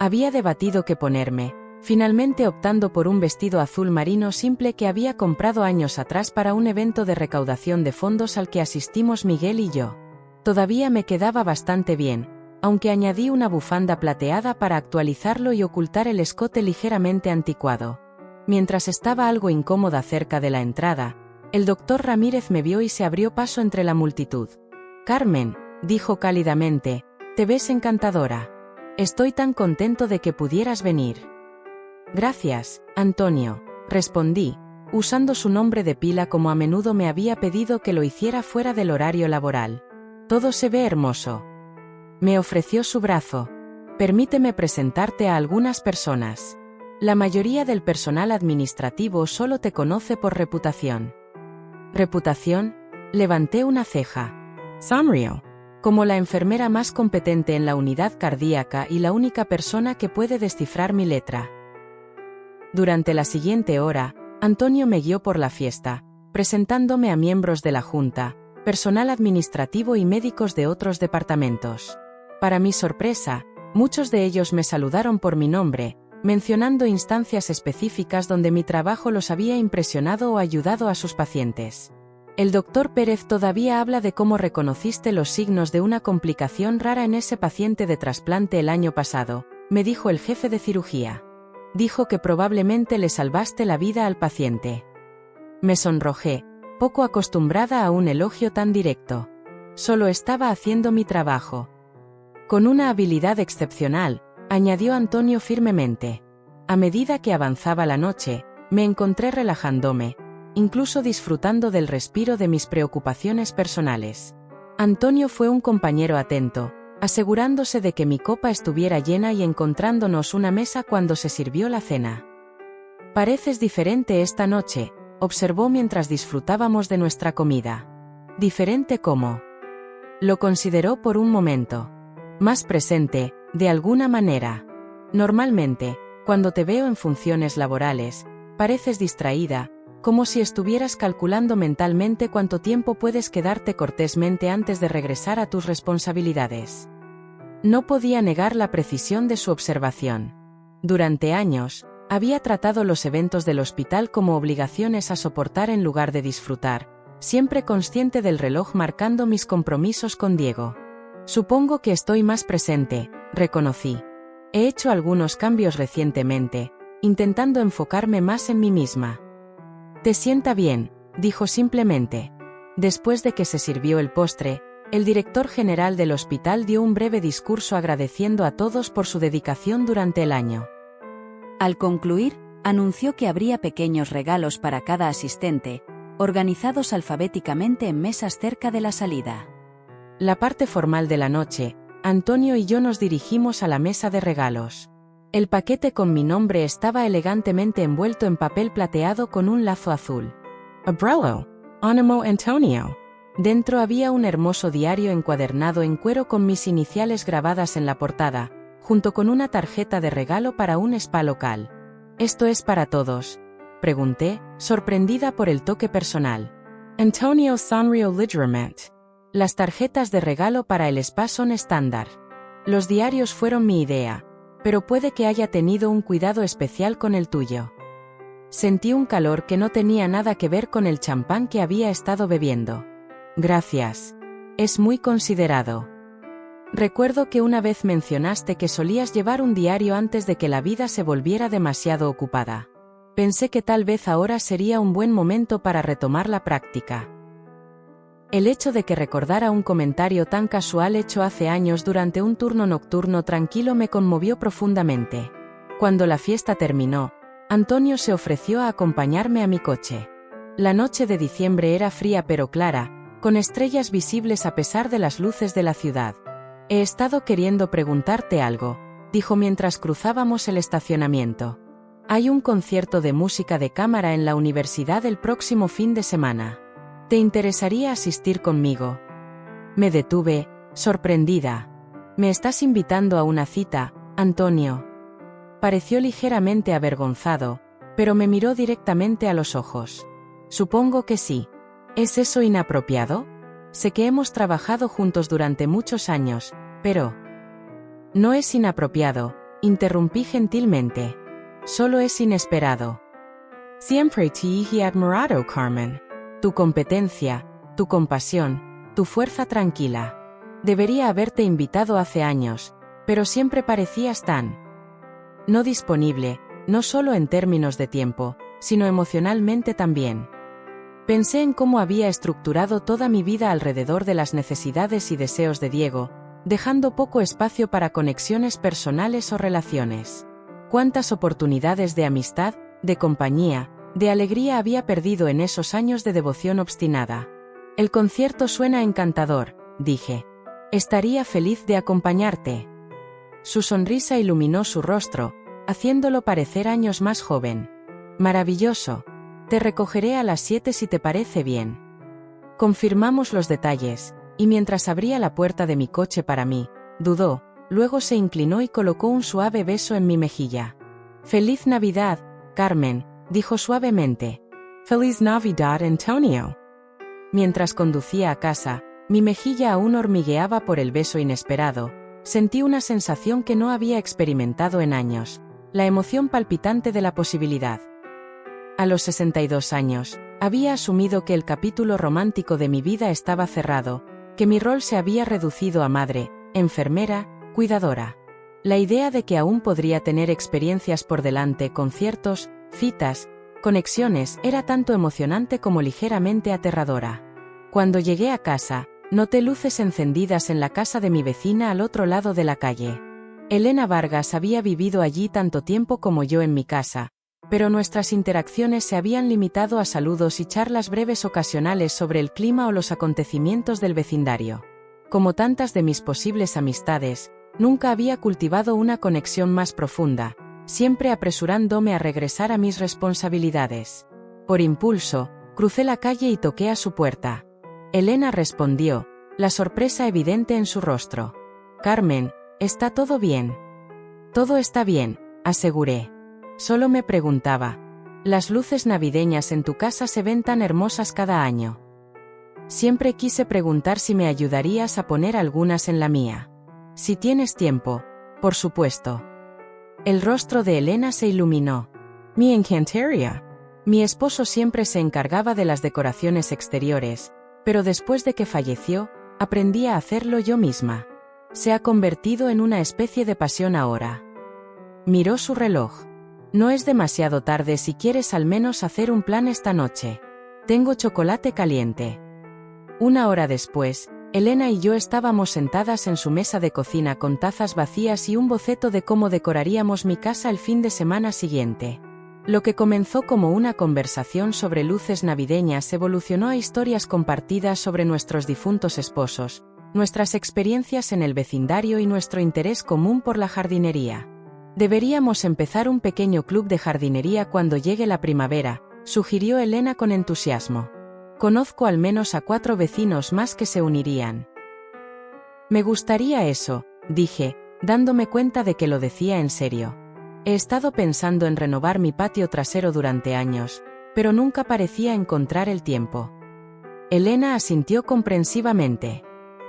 Había debatido qué ponerme, finalmente optando por un vestido azul marino simple que había comprado años atrás para un evento de recaudación de fondos al que asistimos Miguel y yo. Todavía me quedaba bastante bien, aunque añadí una bufanda plateada para actualizarlo y ocultar el escote ligeramente anticuado. Mientras estaba algo incómoda cerca de la entrada, el doctor Ramírez me vio y se abrió paso entre la multitud. «Carmen», dijo cálidamente, «te ves encantadora. Estoy tan contento de que pudieras venir». «Gracias, Antonio», respondí, usando su nombre de pila como a menudo me había pedido que lo hiciera fuera del horario laboral. «Todo se ve hermoso». Me ofreció su brazo. «Permíteme presentarte a algunas personas. La mayoría del personal administrativo solo te conoce por reputación». «¿Reputación?», levanté una ceja. Sonrió. «Como la enfermera más competente en la unidad cardíaca y la única persona que puede descifrar mi letra». Durante la siguiente hora, Antonio me guió por la fiesta, presentándome a miembros de la junta, personal administrativo y médicos de otros departamentos. Para mi sorpresa, muchos de ellos me saludaron por mi nombre, mencionando instancias específicas donde mi trabajo los había impresionado o ayudado a sus pacientes. «El doctor Pérez todavía habla de cómo reconociste los signos de una complicación rara en ese paciente de trasplante el año pasado», me dijo el jefe de cirugía. «Dijo que probablemente le salvaste la vida al paciente». Me sonrojé, poco acostumbrada a un elogio tan directo. Solo estaba haciendo mi trabajo. «Con una habilidad excepcional», añadió Antonio firmemente. A medida que avanzaba la noche, me encontré relajándome, incluso disfrutando del respiro de mis preocupaciones personales. Antonio fue un compañero atento, asegurándose de que mi copa estuviera llena y encontrándonos una mesa cuando se sirvió la cena. «Pareces diferente esta noche», observó mientras disfrutábamos de nuestra comida. «¿Diferente cómo?». Lo consideró por un momento. «Más presente, de alguna manera. Normalmente, cuando te veo en funciones laborales, pareces distraída, como si estuvieras calculando mentalmente cuánto tiempo puedes quedarte cortésmente antes de regresar a tus responsabilidades». No podía negar la precisión de su observación. Durante años, había tratado los eventos del hospital como obligaciones a soportar en lugar de disfrutar, siempre consciente del reloj marcando mis compromisos con Diego. «Supongo que estoy más presente», reconocí. «He hecho algunos cambios recientemente, intentando enfocarme más en mí misma». «Te sienta bien», dijo simplemente. Después de que se sirvió el postre, el director general del hospital dio un breve discurso agradeciendo a todos por su dedicación durante el año. Al concluir, anunció que habría pequeños regalos para cada asistente, organizados alfabéticamente en mesas cerca de la salida. La parte formal de la noche, Antonio y yo nos dirigimos a la mesa de regalos. El paquete con mi nombre estaba elegantemente envuelto en papel plateado con un lazo azul. «Abrello, Animo Antonio». Dentro había un hermoso diario encuadernado en cuero con mis iniciales grabadas en la portada, junto con una tarjeta de regalo para un spa local. «¿Esto es para todos?», pregunté, sorprendida por el toque personal. «Antonio sonrió ligeramente. Las tarjetas de regalo para el spa son estándar. Los diarios fueron mi idea, pero puede que haya tenido un cuidado especial con el tuyo». Sentí un calor que no tenía nada que ver con el champán que había estado bebiendo. «Gracias. Es muy considerado. Recuerdo que una vez mencionaste que solías llevar un diario antes de que la vida se volviera demasiado ocupada. Pensé que tal vez ahora sería un buen momento para retomar la práctica». El hecho de que recordara un comentario tan casual hecho hace años durante un turno nocturno tranquilo me conmovió profundamente. Cuando la fiesta terminó, Antonio se ofreció a acompañarme a mi coche. La noche de diciembre era fría pero clara, con estrellas visibles a pesar de las luces de la ciudad. «He estado queriendo preguntarte algo», dijo mientras cruzábamos el estacionamiento. «Hay un concierto de música de cámara en la universidad el próximo fin de semana. ¿Te interesaría asistir conmigo?». Me detuve, sorprendida. «¿Me estás invitando a una cita, Antonio?». Pareció ligeramente avergonzado, pero me miró directamente a los ojos. «Supongo que sí». ¿Es eso inapropiado? Sé que hemos trabajado juntos durante muchos años, pero... «No es inapropiado», interrumpí gentilmente. Solo es inesperado. Siempre te he admirado, Carmen. Tu competencia, tu compasión, tu fuerza tranquila. Debería haberte invitado hace años, pero siempre parecías tan no disponible, no solo en términos de tiempo, sino emocionalmente también. Pensé en cómo había estructurado toda mi vida alrededor de las necesidades y deseos de Diego, dejando poco espacio para conexiones personales o relaciones. Cuántas oportunidades de amistad, de compañía, de alegría había perdido en esos años de devoción obstinada. El concierto suena encantador, dije. Estaría feliz de acompañarte. Su sonrisa iluminó su rostro, haciéndolo parecer años más joven. Maravilloso. Te recogeré a las 7 si te parece bien. Confirmamos los detalles, y mientras abría la puerta de mi coche para mí, dudó, luego se inclinó y colocó un suave beso en mi mejilla. «Feliz Navidad, Carmen», dijo suavemente. «Feliz Navidad, Antonio». Mientras conducía a casa, mi mejilla aún hormigueaba por el beso inesperado. Sentí una sensación que no había experimentado en años, la emoción palpitante de la posibilidad. A los 62 años, había asumido que el capítulo romántico de mi vida estaba cerrado, que mi rol se había reducido a madre, enfermera, cuidadora. La idea de que aún podría tener experiencias por delante, conciertos, citas, conexiones, era tanto emocionante como ligeramente aterradora. Cuando llegué a casa, noté luces encendidas en la casa de mi vecina al otro lado de la calle. Elena Vargas había vivido allí tanto tiempo como yo en mi casa, pero nuestras interacciones se habían limitado a saludos y charlas breves ocasionales sobre el clima o los acontecimientos del vecindario. Como tantas de mis posibles amistades, nunca había cultivado una conexión más profunda, siempre apresurándome a regresar a mis responsabilidades. Por impulso, crucé la calle y toqué a su puerta. Elena respondió, la sorpresa evidente en su rostro. «Carmen, ¿está todo bien?» «Todo está bien», aseguré. Solo me preguntaba. Las luces navideñas en tu casa se ven tan hermosas cada año. Siempre quise preguntar si me ayudarías a poner algunas en la mía. Si tienes tiempo, por supuesto. El rostro de Elena se iluminó. Me encantaría. Mi esposo siempre se encargaba de las decoraciones exteriores, pero después de que falleció, aprendí a hacerlo yo misma. Se ha convertido en una especie de pasión ahora. Miró su reloj. No es demasiado tarde si quieres al menos hacer un plan esta noche. Tengo chocolate caliente. Una hora después, Elena y yo estábamos sentadas en su mesa de cocina con tazas vacías y un boceto de cómo decoraríamos mi casa el fin de semana siguiente. Lo que comenzó como una conversación sobre luces navideñas evolucionó a historias compartidas sobre nuestros difuntos esposos, nuestras experiencias en el vecindario y nuestro interés común por la jardinería. Deberíamos empezar un pequeño club de jardinería cuando llegue la primavera, sugirió Elena con entusiasmo. Conozco al menos a 4 vecinos más que se unirían. Me gustaría eso, dije, dándome cuenta de que lo decía en serio. He estado pensando en renovar mi patio trasero durante años, pero nunca parecía encontrar el tiempo. Elena asintió comprensivamente.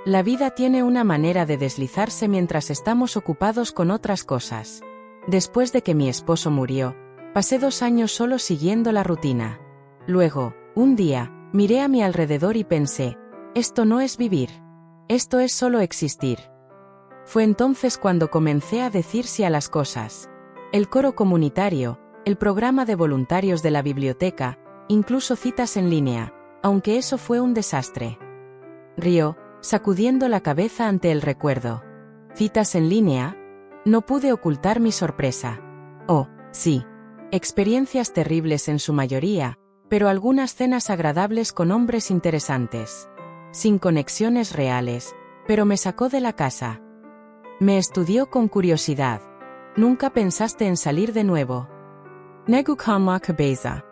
La vida tiene una manera de deslizarse mientras estamos ocupados con otras cosas. Después de que mi esposo murió, pasé 2 años solo siguiendo la rutina. Luego, un día, miré a mi alrededor y pensé, esto no es vivir. Esto es solo existir. Fue entonces cuando comencé a decir sí a las cosas. El coro comunitario, el programa de voluntarios de la biblioteca, incluso citas en línea, aunque eso fue un desastre. Rió, sacudiendo la cabeza ante el recuerdo. ¿Citas en línea? No pude ocultar mi sorpresa. Oh, sí. Experiencias terribles en su mayoría, pero algunas cenas agradables con hombres interesantes. Sin conexiones reales, pero me sacó de la casa. Me estudió con curiosidad. ¿Nunca pensaste en salir de nuevo? Negukan la cabeza.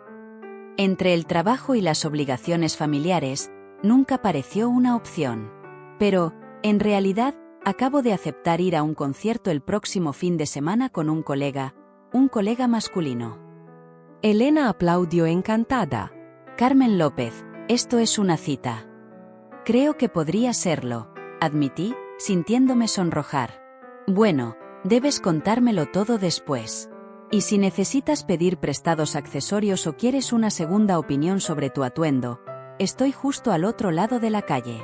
Entre el trabajo y las obligaciones familiares, nunca pareció una opción. Pero, en realidad, acabo de aceptar ir a un concierto el próximo fin de semana con un colega masculino. Elena aplaudió encantada. Carmen López, esto es una cita. Creo que podría serlo, admití, sintiéndome sonrojar. Bueno, debes contármelo todo después. Y si necesitas pedir prestados accesorios o quieres una segunda opinión sobre tu atuendo, estoy justo al otro lado de la calle.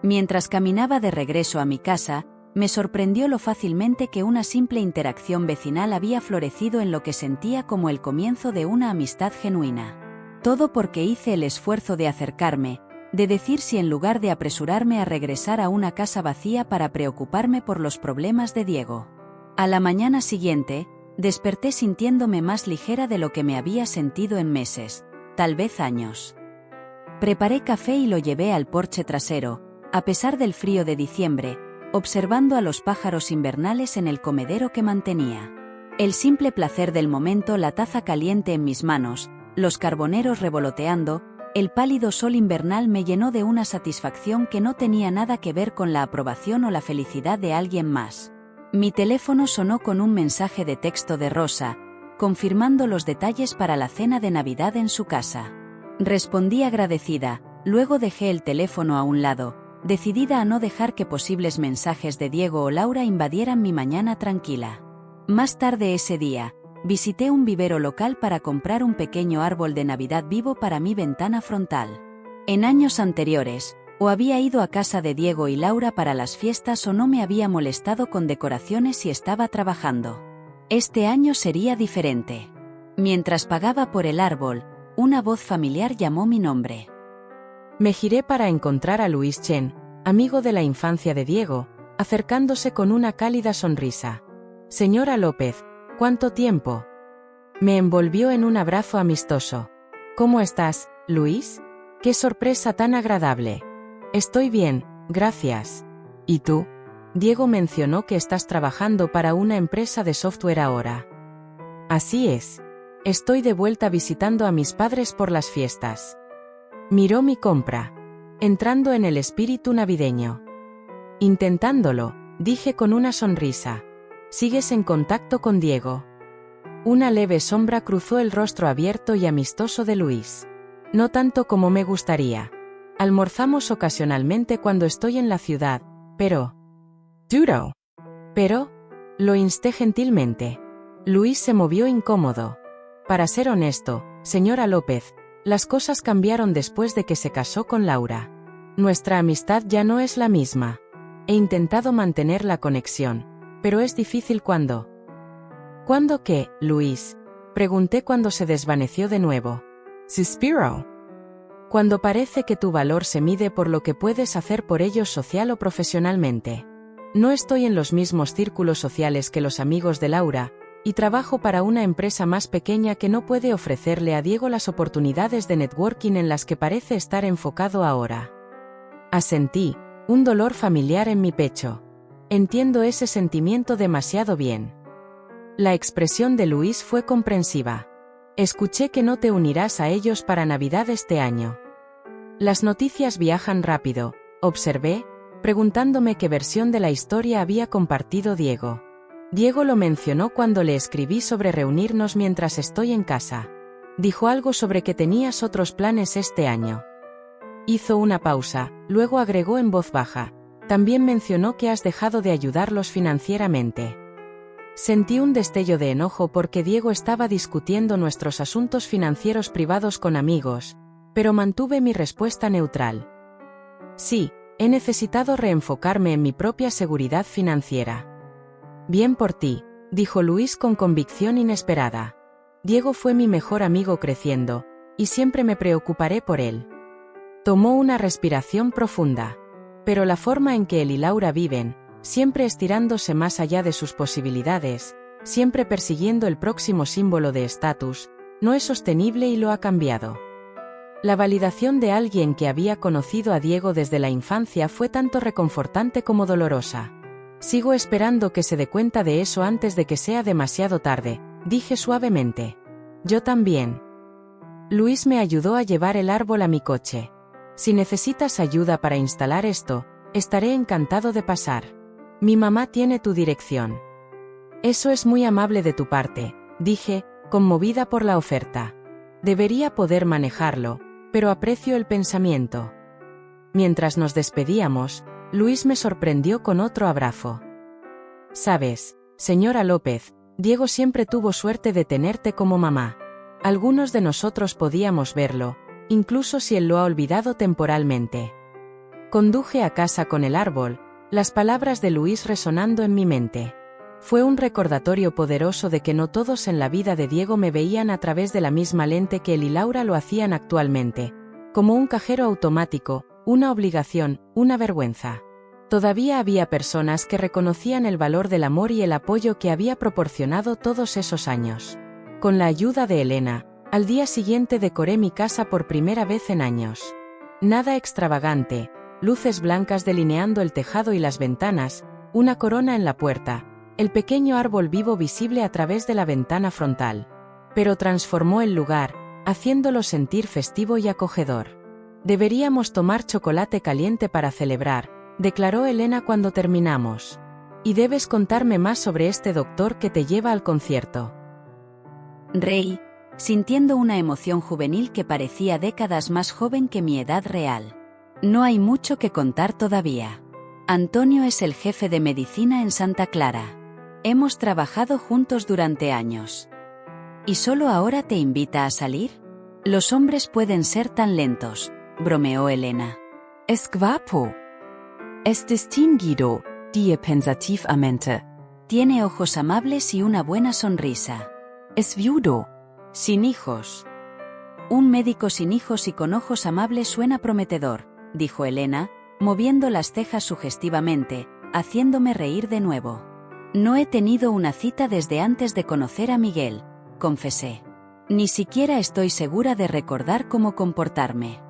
Mientras caminaba de regreso a mi casa, me sorprendió lo fácilmente que una simple interacción vecinal había florecido en lo que sentía como el comienzo de una amistad genuina. Todo porque hice el esfuerzo de acercarme, de decir sí en lugar de apresurarme a regresar a una casa vacía para preocuparme por los problemas de Diego. A la mañana siguiente, desperté sintiéndome más ligera de lo que me había sentido en meses, tal vez años. Preparé café y lo llevé al porche trasero, a pesar del frío de diciembre, observando a los pájaros invernales en el comedero que mantenía. El simple placer del momento, la taza caliente en mis manos, los carboneros revoloteando, el pálido sol invernal me llenó de una satisfacción que no tenía nada que ver con la aprobación o la felicidad de alguien más. Mi teléfono sonó con un mensaje de texto de Rosa, confirmando los detalles para la cena de Navidad en su casa. Respondí agradecida, luego dejé el teléfono a un lado, decidida a no dejar que posibles mensajes de Diego o Laura invadieran mi mañana tranquila. Más tarde ese día, visité un vivero local para comprar un pequeño árbol de Navidad vivo para mi ventana frontal. En años anteriores, o había ido a casa de Diego y Laura para las fiestas o no me había molestado con decoraciones si estaba trabajando. Este año sería diferente. Mientras pagaba por el árbol, una voz familiar llamó mi nombre. Me giré para encontrar a Luis Chen, amigo de la infancia de Diego, acercándose con una cálida sonrisa. Señora López, ¿cuánto tiempo? Me envolvió en un abrazo amistoso. ¿Cómo estás, Luis? ¡Qué sorpresa tan agradable! Estoy bien, gracias. ¿Y tú? Diego mencionó que estás trabajando para una empresa de software ahora. Así es. Estoy de vuelta visitando a mis padres por las fiestas. Miró mi compra, entrando en el espíritu navideño. Intentándolo, dije con una sonrisa. ¿Sigues en contacto con Diego? Una leve sombra cruzó el rostro abierto y amistoso de Luis. No tanto como me gustaría. Almorzamos ocasionalmente cuando estoy en la ciudad, pero... ¿Duro? ¿Pero? Lo insté gentilmente. Luis se movió incómodo. Para ser honesto, señora López, las cosas cambiaron después de que se casó con Laura. Nuestra amistad ya no es la misma. He intentado mantener la conexión, pero es difícil cuando... ¿Cuándo qué, Luis? Pregunté cuando se desvaneció de nuevo. Suspiró. Cuando parece que tu valor se mide por lo que puedes hacer por ellos social o profesionalmente. No estoy en los mismos círculos sociales que los amigos de Laura, y trabajo para una empresa más pequeña que no puede ofrecerle a Diego las oportunidades de networking en las que parece estar enfocado ahora. Asentí, un dolor familiar en mi pecho. Entiendo ese sentimiento demasiado bien. La expresión de Luis fue comprensiva. Escuché que no te unirás a ellos para Navidad este año. Las noticias viajan rápido, observé, preguntándome qué versión de la historia había compartido Diego. Diego lo mencionó cuando le escribí sobre reunirnos mientras estoy en casa. Dijo algo sobre que tenías otros planes este año. Hizo una pausa, luego agregó en voz baja. También mencionó que has dejado de ayudarlos financieramente. Sentí un destello de enojo porque Diego estaba discutiendo nuestros asuntos financieros privados con amigos, pero mantuve mi respuesta neutral. Sí, he necesitado reenfocarme en mi propia seguridad financiera. Bien por ti, dijo Luis con convicción inesperada. Diego fue mi mejor amigo creciendo, y siempre me preocuparé por él. Tomó una respiración profunda. Pero la forma en que él y Laura viven, siempre estirándose más allá de sus posibilidades, siempre persiguiendo el próximo símbolo de estatus, no es sostenible y lo ha cambiado. La validación de alguien que había conocido a Diego desde la infancia fue tanto reconfortante como dolorosa. Sigo esperando que se dé cuenta de eso antes de que sea demasiado tarde, dije suavemente. Yo también. Luis me ayudó a llevar el árbol a mi coche. Si necesitas ayuda para instalar esto, estaré encantado de pasar. Mi mamá tiene tu dirección. Eso es muy amable de tu parte, dije, conmovida por la oferta. Debería poder manejarlo, pero aprecio el pensamiento. Mientras nos despedíamos, Luis me sorprendió con otro abrazo. Sabes, señora López, Diego siempre tuvo suerte de tenerte como mamá. Algunos de nosotros podíamos verlo, incluso si él lo ha olvidado temporalmente. Conduje a casa con el árbol, las palabras de Luis resonando en mi mente. Fue un recordatorio poderoso de que no todos en la vida de Diego me veían a través de la misma lente que él y Laura lo hacían actualmente, como un cajero automático, una obligación, una vergüenza. Todavía había personas que reconocían el valor del amor y el apoyo que había proporcionado todos esos años. Con la ayuda de Elena, al día siguiente decoré mi casa por primera vez en años. Nada extravagante, luces blancas delineando el tejado y las ventanas, una corona en la puerta, el pequeño árbol vivo visible a través de la ventana frontal. Pero transformó el lugar, haciéndolo sentir festivo y acogedor. Deberíamos tomar chocolate caliente para celebrar, declaró Elena cuando terminamos. Y debes contarme más sobre este doctor que te lleva al concierto. Reí, sintiendo una emoción juvenil que parecía décadas más joven que mi edad real. No hay mucho que contar todavía. Antonio es el jefe de medicina en Santa Clara. Hemos trabajado juntos durante años. ¿Y solo ahora te invita a salir? Los hombres pueden ser tan lentos, bromeó Elena. Es guapo. Es distinguido, dije pensativamente. Tiene ojos amables y una buena sonrisa. Es viudo. Sin hijos. Un médico sin hijos y con ojos amables suena prometedor, dijo Elena, moviendo las cejas sugestivamente, haciéndome reír de nuevo. No he tenido una cita desde antes de conocer a Miguel, confesé. Ni siquiera estoy segura de recordar cómo comportarme.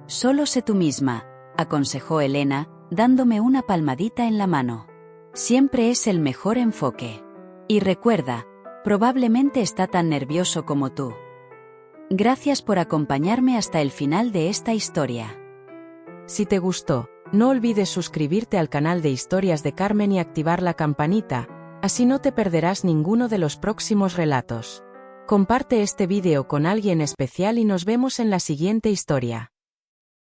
Solo sé tú misma, aconsejó Elena, dándome una palmadita en la mano. Siempre es el mejor enfoque. Y recuerda, probablemente está tan nervioso como tú. Gracias por acompañarme hasta el final de esta historia. Si te gustó, no olvides suscribirte al canal de Historias de Carmen y activar la campanita, así no te perderás ninguno de los próximos relatos. Comparte este vídeo con alguien especial y nos vemos en la siguiente historia.